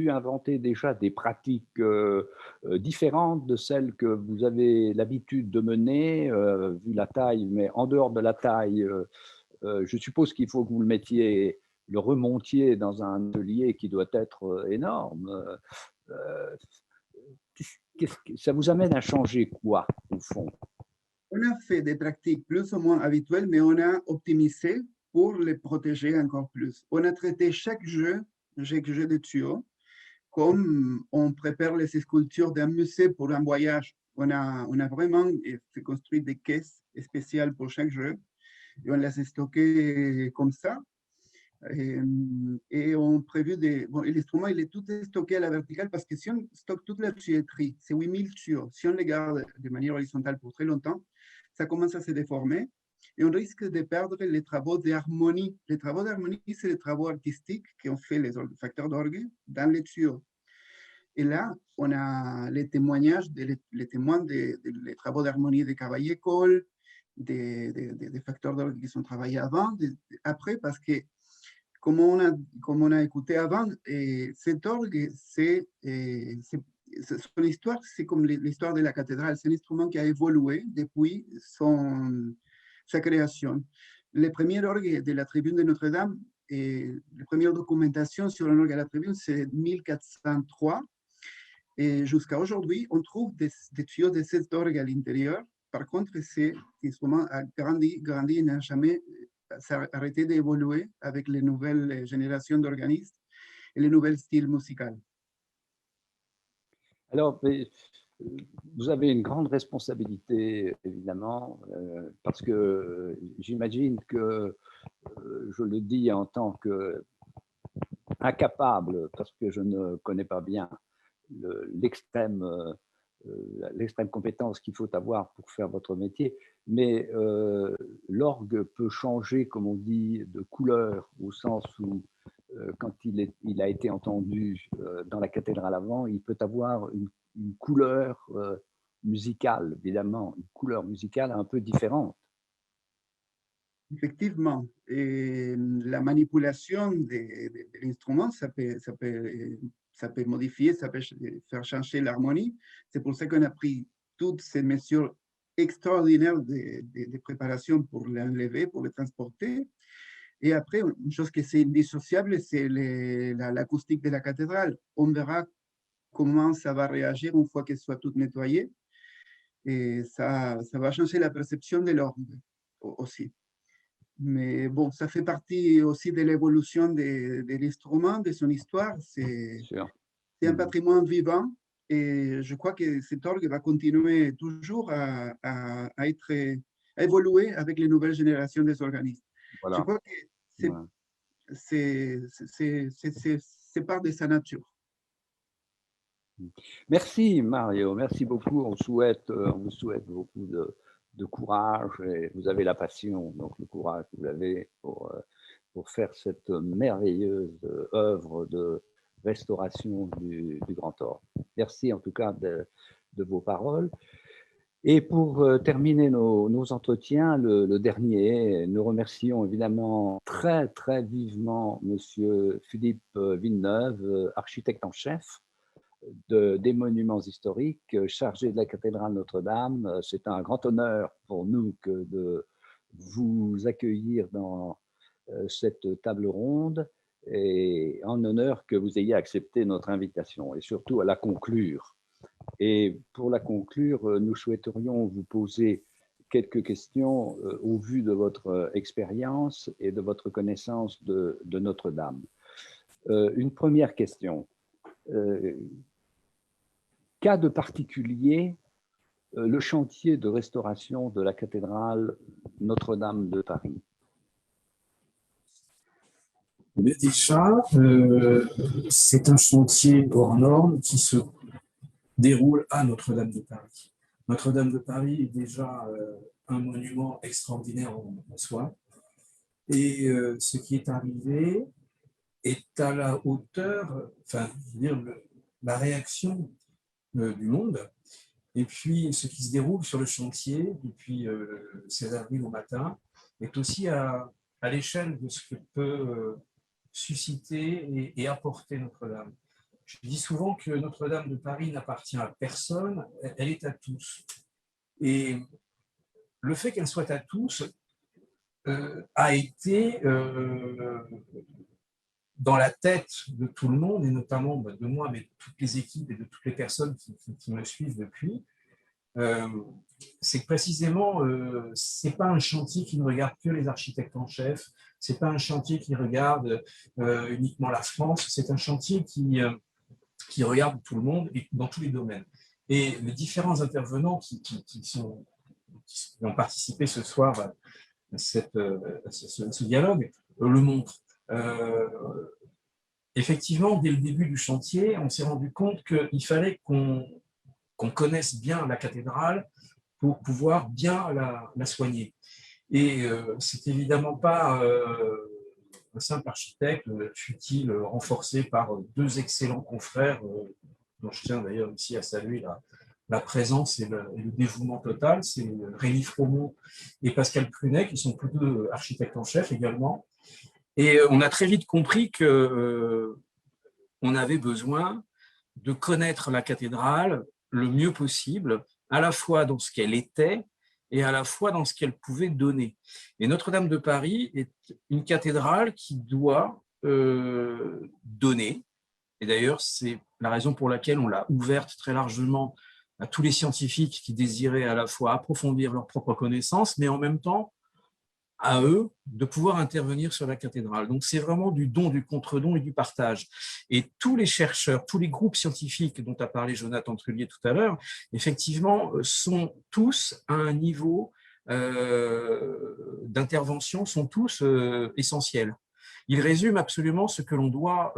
S4: inventer déjà des pratiques différentes de celles que vous avez l'habitude de mener, vu la taille, mais en dehors de la taille, je suppose qu'il faut que vous le remontiez dans un atelier qui doit être énorme. Ça vous amène à changer quoi, au fond?
S8: On a fait des pratiques plus ou moins habituelles, mais on a optimisé pour les protéger encore plus. On a traité chaque jeu de tuyaux comme on prépare les sculptures d'un musée pour un voyage. On a vraiment fait construire des caisses spéciales pour chaque jeu et on les a stockées comme ça. Et on prévu l'instrument, il est tout stocké à la verticale parce que si on stocke toute la tuyauterie, c'est 8000 tuyaux, si on les garde de manière horizontale pour très longtemps, ça commence à se déformer et on risque de perdre les travaux d'harmonie. Les travaux d'harmonie, c'est les travaux artistiques qu'ont fait les facteurs d'orgue dans les tuyaux. Et là, on a les témoignages, les témoins des travaux d'harmonie des Cavaillé-Coll, des facteurs d'orgue qui sont travaillés avant, après, parce que comme on a écouté avant, cet orgue, son histoire, c'est comme l'histoire de la cathédrale. C'est un instrument qui a évolué depuis sa création. Le premier orgue de la tribune de Notre-Dame, la première documentation sur un orgue à la tribune, c'est 1403. Et jusqu'à aujourd'hui, on trouve des tuyaux de cet orgue à l'intérieur. Par contre, cet instrument a grandi et n'a jamais arrêté d'évoluer avec les nouvelles générations d'organistes et les nouveaux styles musicaux.
S4: Alors, vous avez une grande responsabilité, évidemment, parce que j'imagine que, je le dis en tant qu'incapable, parce que je ne connais pas bien l'extrême compétence qu'il faut avoir pour faire votre métier, mais l'orgue peut changer, comme on dit, de couleur, au sens où quand il a été entendu dans la cathédrale avant, il peut avoir une couleur musicale, évidemment, une couleur musicale un peu différente.
S8: Effectivement, et la manipulation de l'instrument, ça peut modifier, ça peut faire changer l'harmonie. C'est pour ça qu'on a pris toutes ces mesures extraordinaires de préparation pour l'enlever, pour le transporter. Et après, une chose qui est indissociable, c'est l'acoustique de la cathédrale. On verra comment ça va réagir une fois qu'elle soit toute nettoyée. Et ça va changer la perception de l'orgue aussi. Mais bon, ça fait partie aussi de l'évolution de l'instrument, de son histoire. C'est un patrimoine vivant et je crois que cet orgue va continuer toujours à évoluer avec les nouvelles générations des organistes. Voilà. Je crois que c'est part de sa nature.
S4: Merci Mario, merci beaucoup. On vous souhaite beaucoup de courage et vous avez la passion, donc le courage que vous avez pour faire cette merveilleuse œuvre de restauration du Grand Orgue. Merci en tout cas de vos paroles. Et pour terminer nos entretiens, le dernier, nous remercions évidemment très très vivement Monsieur Philippe Villeneuve, architecte en chef des monuments historiques, chargé de la cathédrale Notre-Dame. C'est un grand honneur pour nous que de vous accueillir dans cette table ronde et en honneur que vous ayez accepté notre invitation et surtout à la conclure. Et pour la conclure, nous souhaiterions vous poser quelques questions au vu de votre expérience et de votre connaissance de Notre-Dame. Une première question. Cas de particulier, le chantier de restauration de la cathédrale Notre-Dame de Paris.
S9: Mais déjà, c'est un chantier hors norme qui se déroule à Notre-Dame de Paris. Notre-Dame de Paris est déjà un monument extraordinaire en soi. Et ce qui est arrivé est à la hauteur, enfin, je veux dire, la réaction du monde. Et puis, ce qui se déroule sur le chantier depuis le 16 avril au matin est aussi à l'échelle de ce que peut susciter et apporter Notre-Dame. Je dis souvent que Notre-Dame de Paris n'appartient à personne, elle est à tous. Et le fait qu'elle soit à tous a été dans la tête de tout le monde, et notamment de moi, mais de toutes les équipes et de toutes les personnes qui me suivent depuis, c'est que précisément, ce n'est pas un chantier qui ne regarde que les architectes en chef, ce n'est pas un chantier qui regarde uniquement la France, c'est un chantier qui regarde tout le monde et dans tous les domaines. Et les différents intervenants qui ont participé ce soir à ce dialogue le montrent. Effectivement, dès le début du chantier, on s'est rendu compte qu'il fallait qu'on connaisse bien la cathédrale pour pouvoir bien la soigner. Et c'est évidemment pas un simple architecte, fut-il renforcé par deux excellents confrères, dont je tiens d'ailleurs ici à saluer la présence et le dévouement total, c'est Rémi Fromont et Pascal Prunet, qui sont tous deux architectes en chef également. Et on a très vite compris qu'on avait besoin de connaître la cathédrale le mieux possible, à la fois dans ce qu'elle était et à la fois dans ce qu'elle pouvait donner. Et Notre-Dame de Paris est une cathédrale qui doit donner, et d'ailleurs c'est la raison pour laquelle on l'a ouverte très largement à tous les scientifiques qui désiraient à la fois approfondir leurs propres connaissances, mais en même temps à eux de pouvoir intervenir sur la cathédrale. Donc c'est vraiment du don, du contre-don et du partage. Et tous les chercheurs, tous les groupes scientifiques dont a parlé Jonathan Trullier tout à l'heure, effectivement, sont tous à un niveau d'intervention, sont tous essentiels. Ils résument absolument ce que l'on doit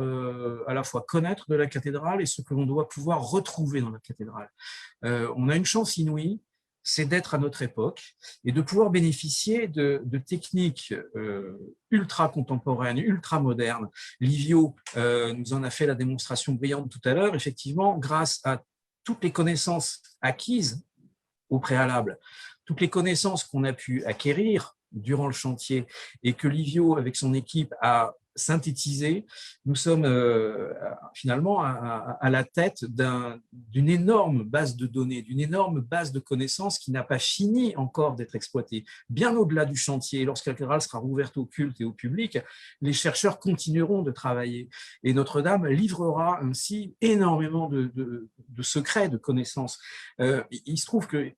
S9: à la fois connaître de la cathédrale et ce que l'on doit pouvoir retrouver dans la cathédrale. On a une chance inouïe, c'est d'être à notre époque et de pouvoir bénéficier de techniques ultra contemporaines, ultra modernes. Livio nous en a fait la démonstration brillante tout à l'heure. Effectivement, grâce à toutes les connaissances acquises au préalable, toutes les connaissances qu'on a pu acquérir durant le chantier et que Livio, avec son équipe, a synthétisé, nous sommes finalement à la tête d'une énorme base de données, d'une énorme base de connaissances qui n'a pas fini encore d'être exploitée. Bien au-delà du chantier, lorsque la cathédrale sera rouverte au culte et au public, les chercheurs continueront de travailler. Et Notre-Dame livrera ainsi énormément de secrets, de connaissances. Il se trouve que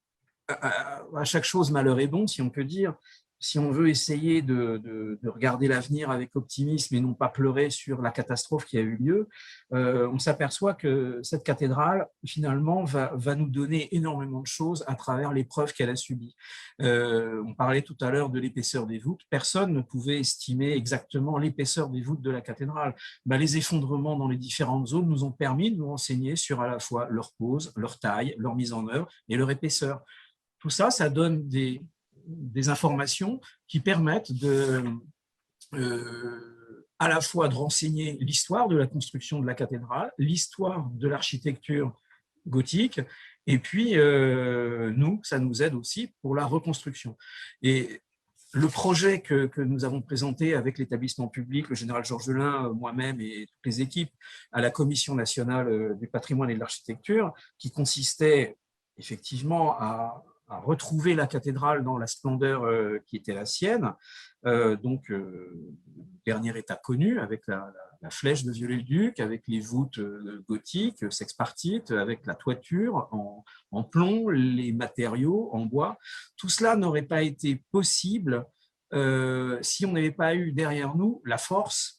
S9: à chaque chose, malheur est bon, si on peut dire. Si on veut essayer de regarder l'avenir avec optimisme et non pas pleurer sur la catastrophe qui a eu lieu, on s'aperçoit que cette cathédrale, finalement, va nous donner énormément de choses à travers l'épreuve qu'elle a subie. On parlait tout à l'heure de l'épaisseur des voûtes. Personne ne pouvait estimer exactement l'épaisseur des voûtes de la cathédrale. Les effondrements dans les différentes zones nous ont permis de nous renseigner sur à la fois leur pose, leur taille, leur mise en œuvre et leur épaisseur. Tout ça, ça donne des informations qui permettent à la fois de renseigner l'histoire de la construction de la cathédrale, l'histoire de l'architecture gothique, et puis ça nous aide aussi pour la reconstruction. Et le projet que nous avons présenté avec l'établissement public, le général Georges Lin, moi-même et toutes les équipes, à la Commission nationale du patrimoine et de l'architecture, qui consistait effectivement à retrouver la cathédrale dans la splendeur qui était la sienne, dernier état connu, avec la flèche de Viollet-le-Duc, avec les voûtes gothiques, sexpartites, avec la toiture en plomb, les matériaux en bois. Tout cela n'aurait pas été possible si on n'avait pas eu derrière nous la force,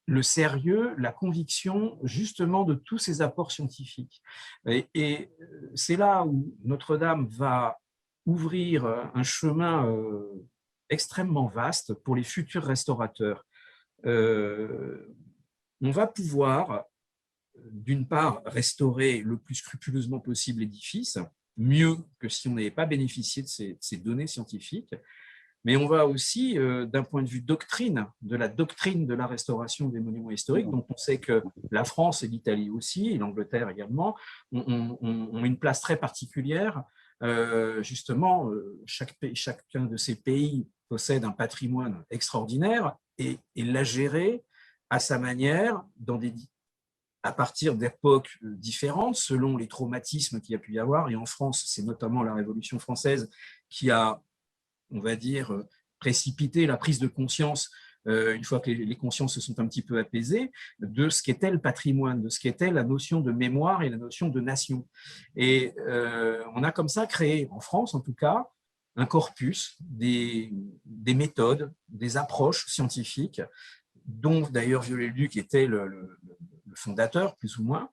S9: le sérieux, la conviction justement de tous ces apports scientifiques. Et c'est là où Notre-Dame va ouvrir un chemin extrêmement vaste pour les futurs restaurateurs. On va pouvoir, d'une part, restaurer le plus scrupuleusement possible l'édifice, mieux que si on n'avait pas bénéficié de ces données scientifiques. Mais on va aussi, d'un point de vue doctrine, de la doctrine de la restauration des monuments historiques, dont on sait que la France et l'Italie aussi, et l'Angleterre également, ont une place très particulière. Justement, chacun de ces pays possède un patrimoine extraordinaire et l'a géré à sa manière, à partir d'époques différentes, selon les traumatismes qu'il y a pu y avoir. Et en France, c'est notamment la Révolution française qui a, on va dire, précipité la prise de conscience, une fois que les consciences se sont un petit peu apaisées, de ce qu'était le patrimoine, de ce qu'était la notion de mémoire et la notion de nation. Et on a comme ça créé, en France en tout cas, un corpus, des méthodes, des approches scientifiques, dont d'ailleurs Viollet-le-Duc était le fondateur, plus ou moins,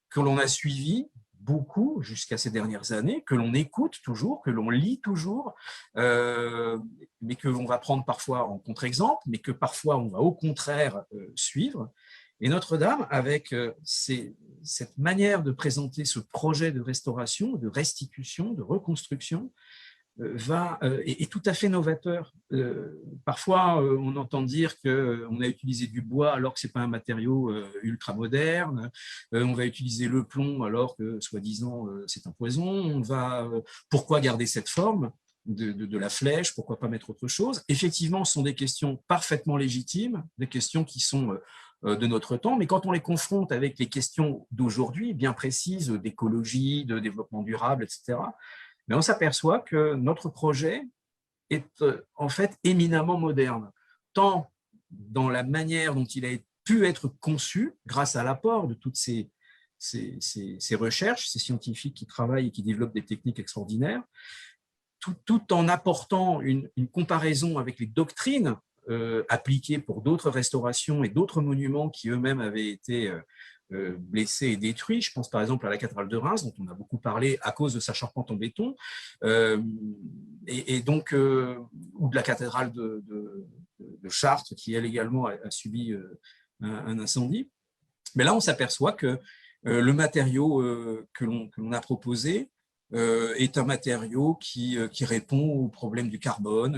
S9: que l'on a suivi beaucoup jusqu'à ces dernières années, que l'on écoute toujours, que l'on lit toujours, mais que l'on va prendre parfois en contre-exemple, mais que parfois on va au contraire suivre. Et Notre-Dame, avec cette manière de présenter ce projet de restauration, de restitution, de reconstruction, est tout à fait novateur. Parfois, on entend dire qu'on a utilisé du bois alors que ce n'est pas un matériau ultra moderne, on va utiliser le plomb alors que, soi-disant, c'est un poison, pourquoi garder cette forme de la flèche, pourquoi pas mettre autre chose? Effectivement, ce sont des questions parfaitement légitimes, des questions qui sont de notre temps, mais quand on les confronte avec les questions d'aujourd'hui, bien précises, d'écologie, de développement durable, etc., mais on s'aperçoit que notre projet est en fait éminemment moderne, tant dans la manière dont il a pu être conçu, grâce à l'apport de toutes ces recherches, ces scientifiques qui travaillent et qui développent des techniques extraordinaires, tout en apportant une comparaison avec les doctrines appliquées pour d'autres restaurations et d'autres monuments qui eux-mêmes avaient été blessés et détruits. Je pense par exemple à la cathédrale de Reims, dont on a beaucoup parlé à cause de sa charpente en béton, et donc, ou de la cathédrale de Chartres, qui elle également a subi un incendie. Mais là, on s'aperçoit que le matériau que l'on a proposé est un matériau qui répond aux problèmes du carbone,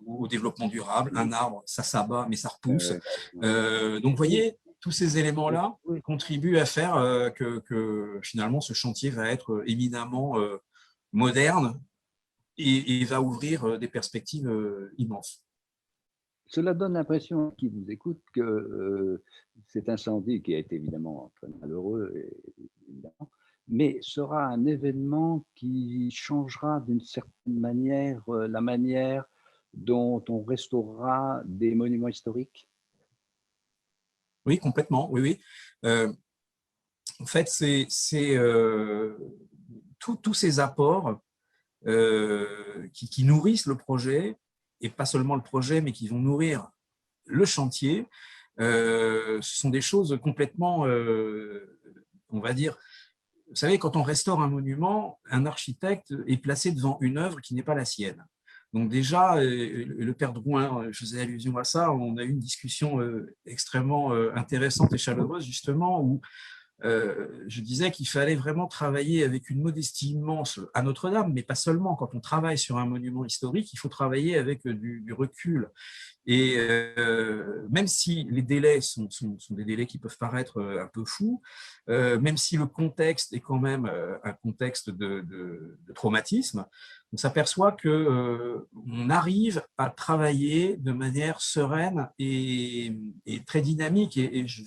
S9: au développement durable. Un arbre, ça s'abat, mais ça repousse. Donc, vous voyez, tous ces éléments-là contribuent à faire que finalement, ce chantier va être éminemment moderne et va ouvrir des perspectives immenses.
S4: Cela donne l'impression, qui vous écoute, que cet incendie, qui a été évidemment très malheureux, évidemment, mais sera un événement qui changera d'une certaine manière la manière dont on restaurera des monuments historiques.
S9: Oui, complètement, oui. En fait, c'est tous ces apports qui nourrissent le projet, et pas seulement le projet, mais qui vont nourrir le chantier, ce sont des choses complètement, on va dire, vous savez, quand on restaure un monument, un architecte est placé devant une œuvre qui n'est pas la sienne. Donc déjà, le père Drouin faisait allusion à ça, on a eu une discussion extrêmement intéressante et chaleureuse, justement, où je disais qu'il fallait vraiment travailler avec une modestie immense à Notre-Dame, mais pas seulement. Quand on travaille sur un monument historique, il faut travailler avec du recul. Et même si les délais sont des délais qui peuvent paraître un peu fous, même si le contexte est quand même un contexte de traumatisme, on s'aperçoit qu'on arrive à travailler de manière sereine et très dynamique. Et je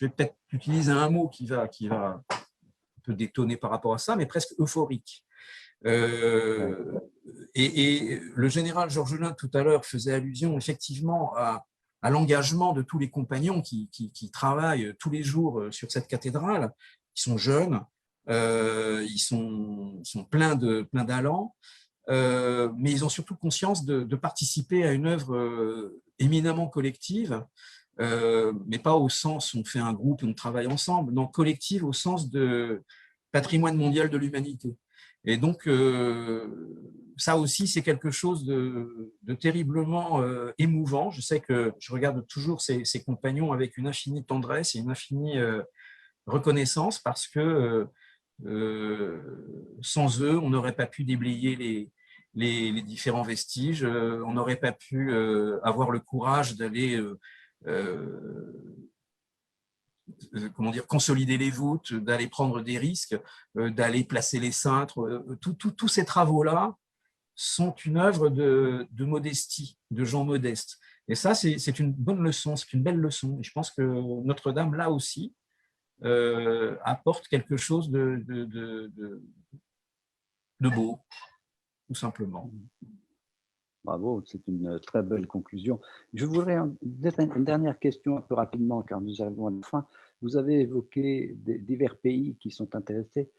S9: vais peut-être utiliser un mot qui va un peu détonner par rapport à ça, mais presque euphorique. Et le général Georges Lain, tout à l'heure, faisait allusion effectivement à l'engagement de tous les compagnons qui travaillent tous les jours sur cette cathédrale. Ils sont jeunes, ils sont pleins d'allant, mais ils ont surtout conscience de participer à une œuvre éminemment collective, mais pas au sens où on fait un groupe et on travaille ensemble, non, collective au sens de patrimoine mondial de l'humanité. Et donc, ça aussi, c'est quelque chose de terriblement émouvant. Je sais que je regarde toujours ces compagnons avec une infinie tendresse et une infinie reconnaissance, parce que Sans eux, on n'aurait pas pu déblayer les différents vestiges, on n'aurait pas pu avoir le courage d'aller comment dire, consolider les voûtes, d'aller prendre des risques, d'aller placer les cintres. Tous ces travaux-là sont une œuvre de modestie, de gens modestes. Et ça, c'est une bonne leçon, c'est une belle leçon. Et je pense que Notre-Dame, là aussi, apporte quelque chose de beau, tout simplement.
S4: Bravo, c'est une très belle conclusion. Je voudrais une dernière question un peu rapidement, car nous arrivons à la fin. Vous avez évoqué divers pays qui sont intéressés.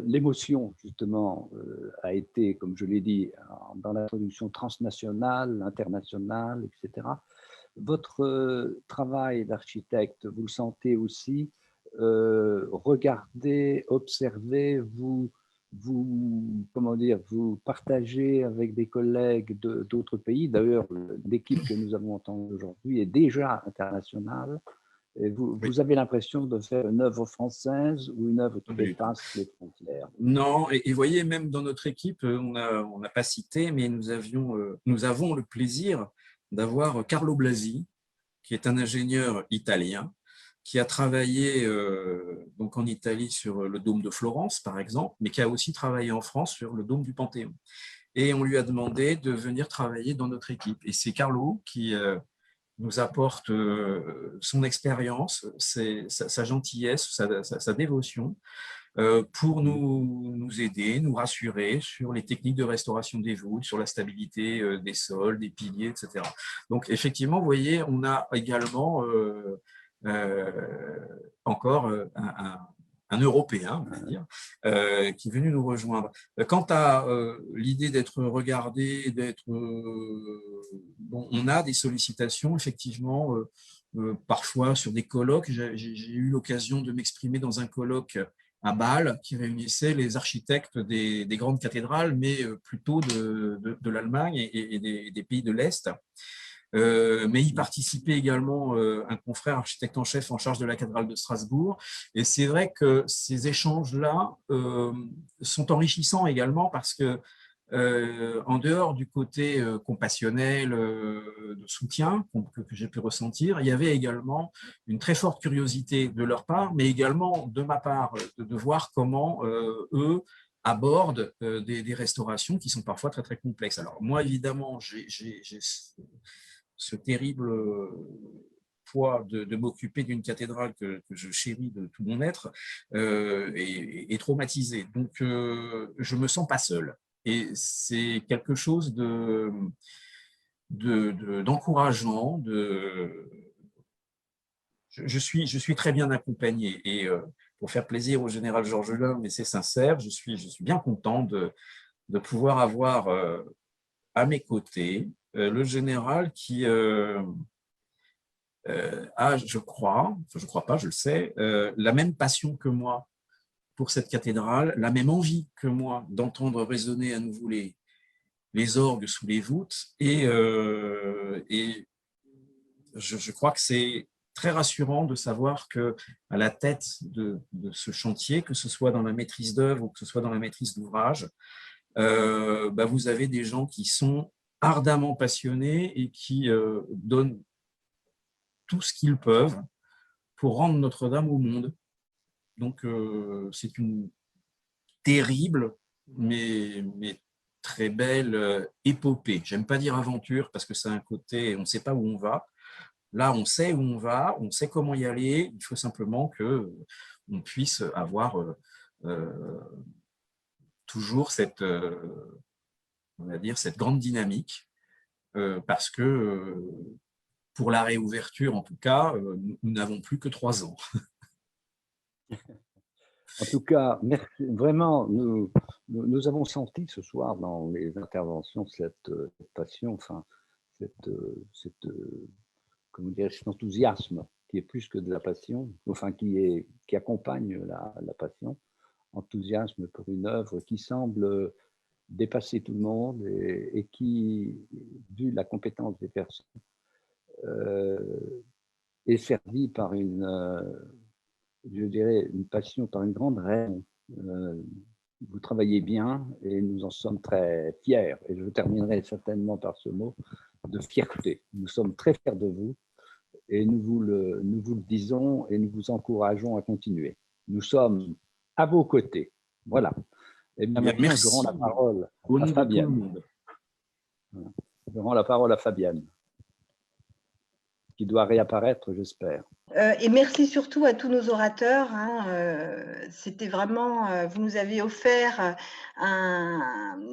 S4: L'émotion, justement, a été, comme je l'ai dit, dans l'introduction transnationale, internationale, etc. Votre travail d'architecte, vous le sentez aussi, regardez, observez, comment dire, vous partagez avec des collègues d'autres pays. D'ailleurs, l'équipe que nous avons entendue aujourd'hui est déjà internationale. Et vous avez l'impression de faire une œuvre française ou une œuvre qui dépasse les frontières?
S9: Non, et voyez, même dans notre équipe, on n'a pas cité, mais nous avons le plaisir d'avoir Carlo Blasi, qui est un ingénieur italien, qui a travaillé donc en Italie sur le dôme de Florence, par exemple, mais qui a aussi travaillé en France sur le dôme du Panthéon. Et on lui a demandé de venir travailler dans notre équipe. Et c'est Carlo qui nous apporte son expérience, sa gentillesse, sa dévotion, pour nous aider, nous rassurer sur les techniques de restauration des voûtes, sur la stabilité des sols, des piliers, etc. Donc effectivement, vous voyez, on a également encore un Européen, on va dire, qui est venu nous rejoindre. Quant à l'idée d'être regardé, bon, on a des sollicitations, effectivement, parfois sur des colloques. J'ai eu l'occasion de m'exprimer dans un colloque à Bâle qui réunissait les architectes des grandes cathédrales, mais plutôt de l'Allemagne et des pays de l'Est. Mais y participait également un confrère architecte en chef en charge de la cathédrale de Strasbourg. Et c'est vrai que ces échanges-là sont enrichissants également parce que en dehors du côté compassionnel, de soutien que j'ai pu ressentir, il y avait également une très forte curiosité de leur part, mais également de ma part, de voir comment eux abordent des restaurations qui sont parfois très, très complexes. Alors moi, évidemment, j'ai ce terrible poids de m'occuper d'une cathédrale que je chéris de tout mon être et traumatisé. Donc, je ne me sens pas seul. Et c'est quelque chose d'encourageant. Je suis très bien accompagné. Et pour faire plaisir au général Georges Lin, mais c'est sincère, je suis bien content de pouvoir avoir à mes côtés le général qui a, je crois pas, je le sais, la même passion que moi pour cette cathédrale, la même envie que moi d'entendre résonner à nouveau les orgues sous les voûtes. Et je crois que c'est très rassurant de savoir qu'à la tête de ce chantier, que ce soit dans la maîtrise d'œuvre ou que ce soit dans la maîtrise d'ouvrage, vous avez des gens qui sont ardemment passionnés et qui donnent tout ce qu'ils peuvent pour rendre Notre-Dame au monde. Donc, c'est une terrible, mais très belle épopée. J'aime pas dire aventure parce que c'est un côté, on ne sait pas où on va. Là, on sait où on va, on sait comment y aller. Il faut simplement qu'on puisse avoir toujours cette, on va dire, cette grande dynamique parce que pour la réouverture, en tout cas, nous n'avons plus que 3 ans.
S4: En tout cas, merci. Vraiment, nous avons senti ce soir dans les interventions cette passion, enfin, comment dire, cet enthousiasme qui est plus que de la passion, enfin qui accompagne la passion, enthousiasme pour une œuvre qui semble dépasser tout le monde et qui, vu la compétence des personnes, est servie par je dirais, une passion, par une grande raison Vous travaillez bien et nous en sommes très fiers. Et je terminerai certainement par ce mot de fierté. Nous sommes très fiers de vous et nous vous le disons et nous vous encourageons à continuer. Nous sommes à vos côtés. Voilà. Et bien maintenant,
S9: merci.
S4: je rends la parole
S9: Au nom
S4: à
S9: de tout le
S4: Fabienne.
S9: monde.
S4: Je rends la parole à Fabienne, qui doit réapparaître, j'espère.
S1: Et merci surtout à tous nos orateurs. C'était vraiment, vous nous avez offert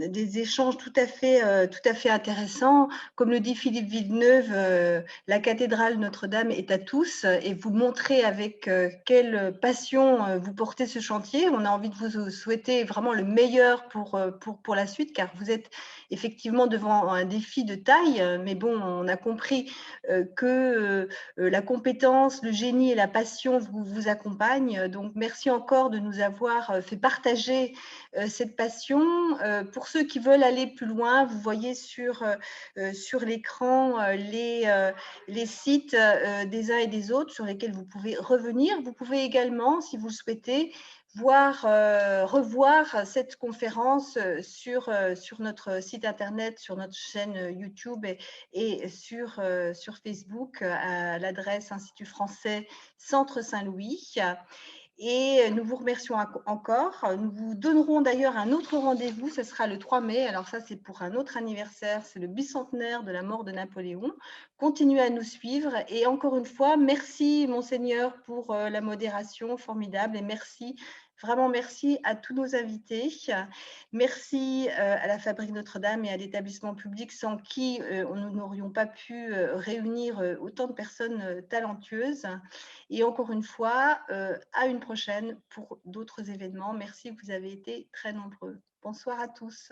S1: des échanges tout à fait intéressants. Comme le dit Philippe Villeneuve, la cathédrale Notre-Dame est à tous et vous montrez avec quelle passion vous portez ce chantier. On a envie de vous souhaiter vraiment le meilleur pour la suite, car vous êtes effectivement devant un défi de taille. Mais bon, on a compris que la compétence, le génie et la passion vous accompagnent. Donc, merci encore de nous avoir fait partager cette passion. Pour ceux qui veulent aller plus loin, vous voyez sur l'écran les sites des uns et des autres sur lesquels vous pouvez revenir. Vous pouvez également, si vous le souhaitez, revoir cette conférence sur notre site internet, sur notre chaîne YouTube et sur Facebook à l'adresse Institut français Centre Saint-Louis. Et nous vous remercions encore. Nous vous donnerons d'ailleurs un autre rendez-vous, ce sera le 3 mai. Alors ça, c'est pour un autre anniversaire, c'est le bicentenaire de la mort de Napoléon. Continuez à nous suivre. Et encore une fois, merci Monseigneur pour la modération formidable et merci, vraiment merci à tous nos invités. Merci à la Fabrique Notre-Dame et à l'établissement public sans qui nous n'aurions pas pu réunir autant de personnes talentueuses. Et encore une fois, à une prochaine pour d'autres événements. Merci, vous avez été très nombreux. Bonsoir à tous.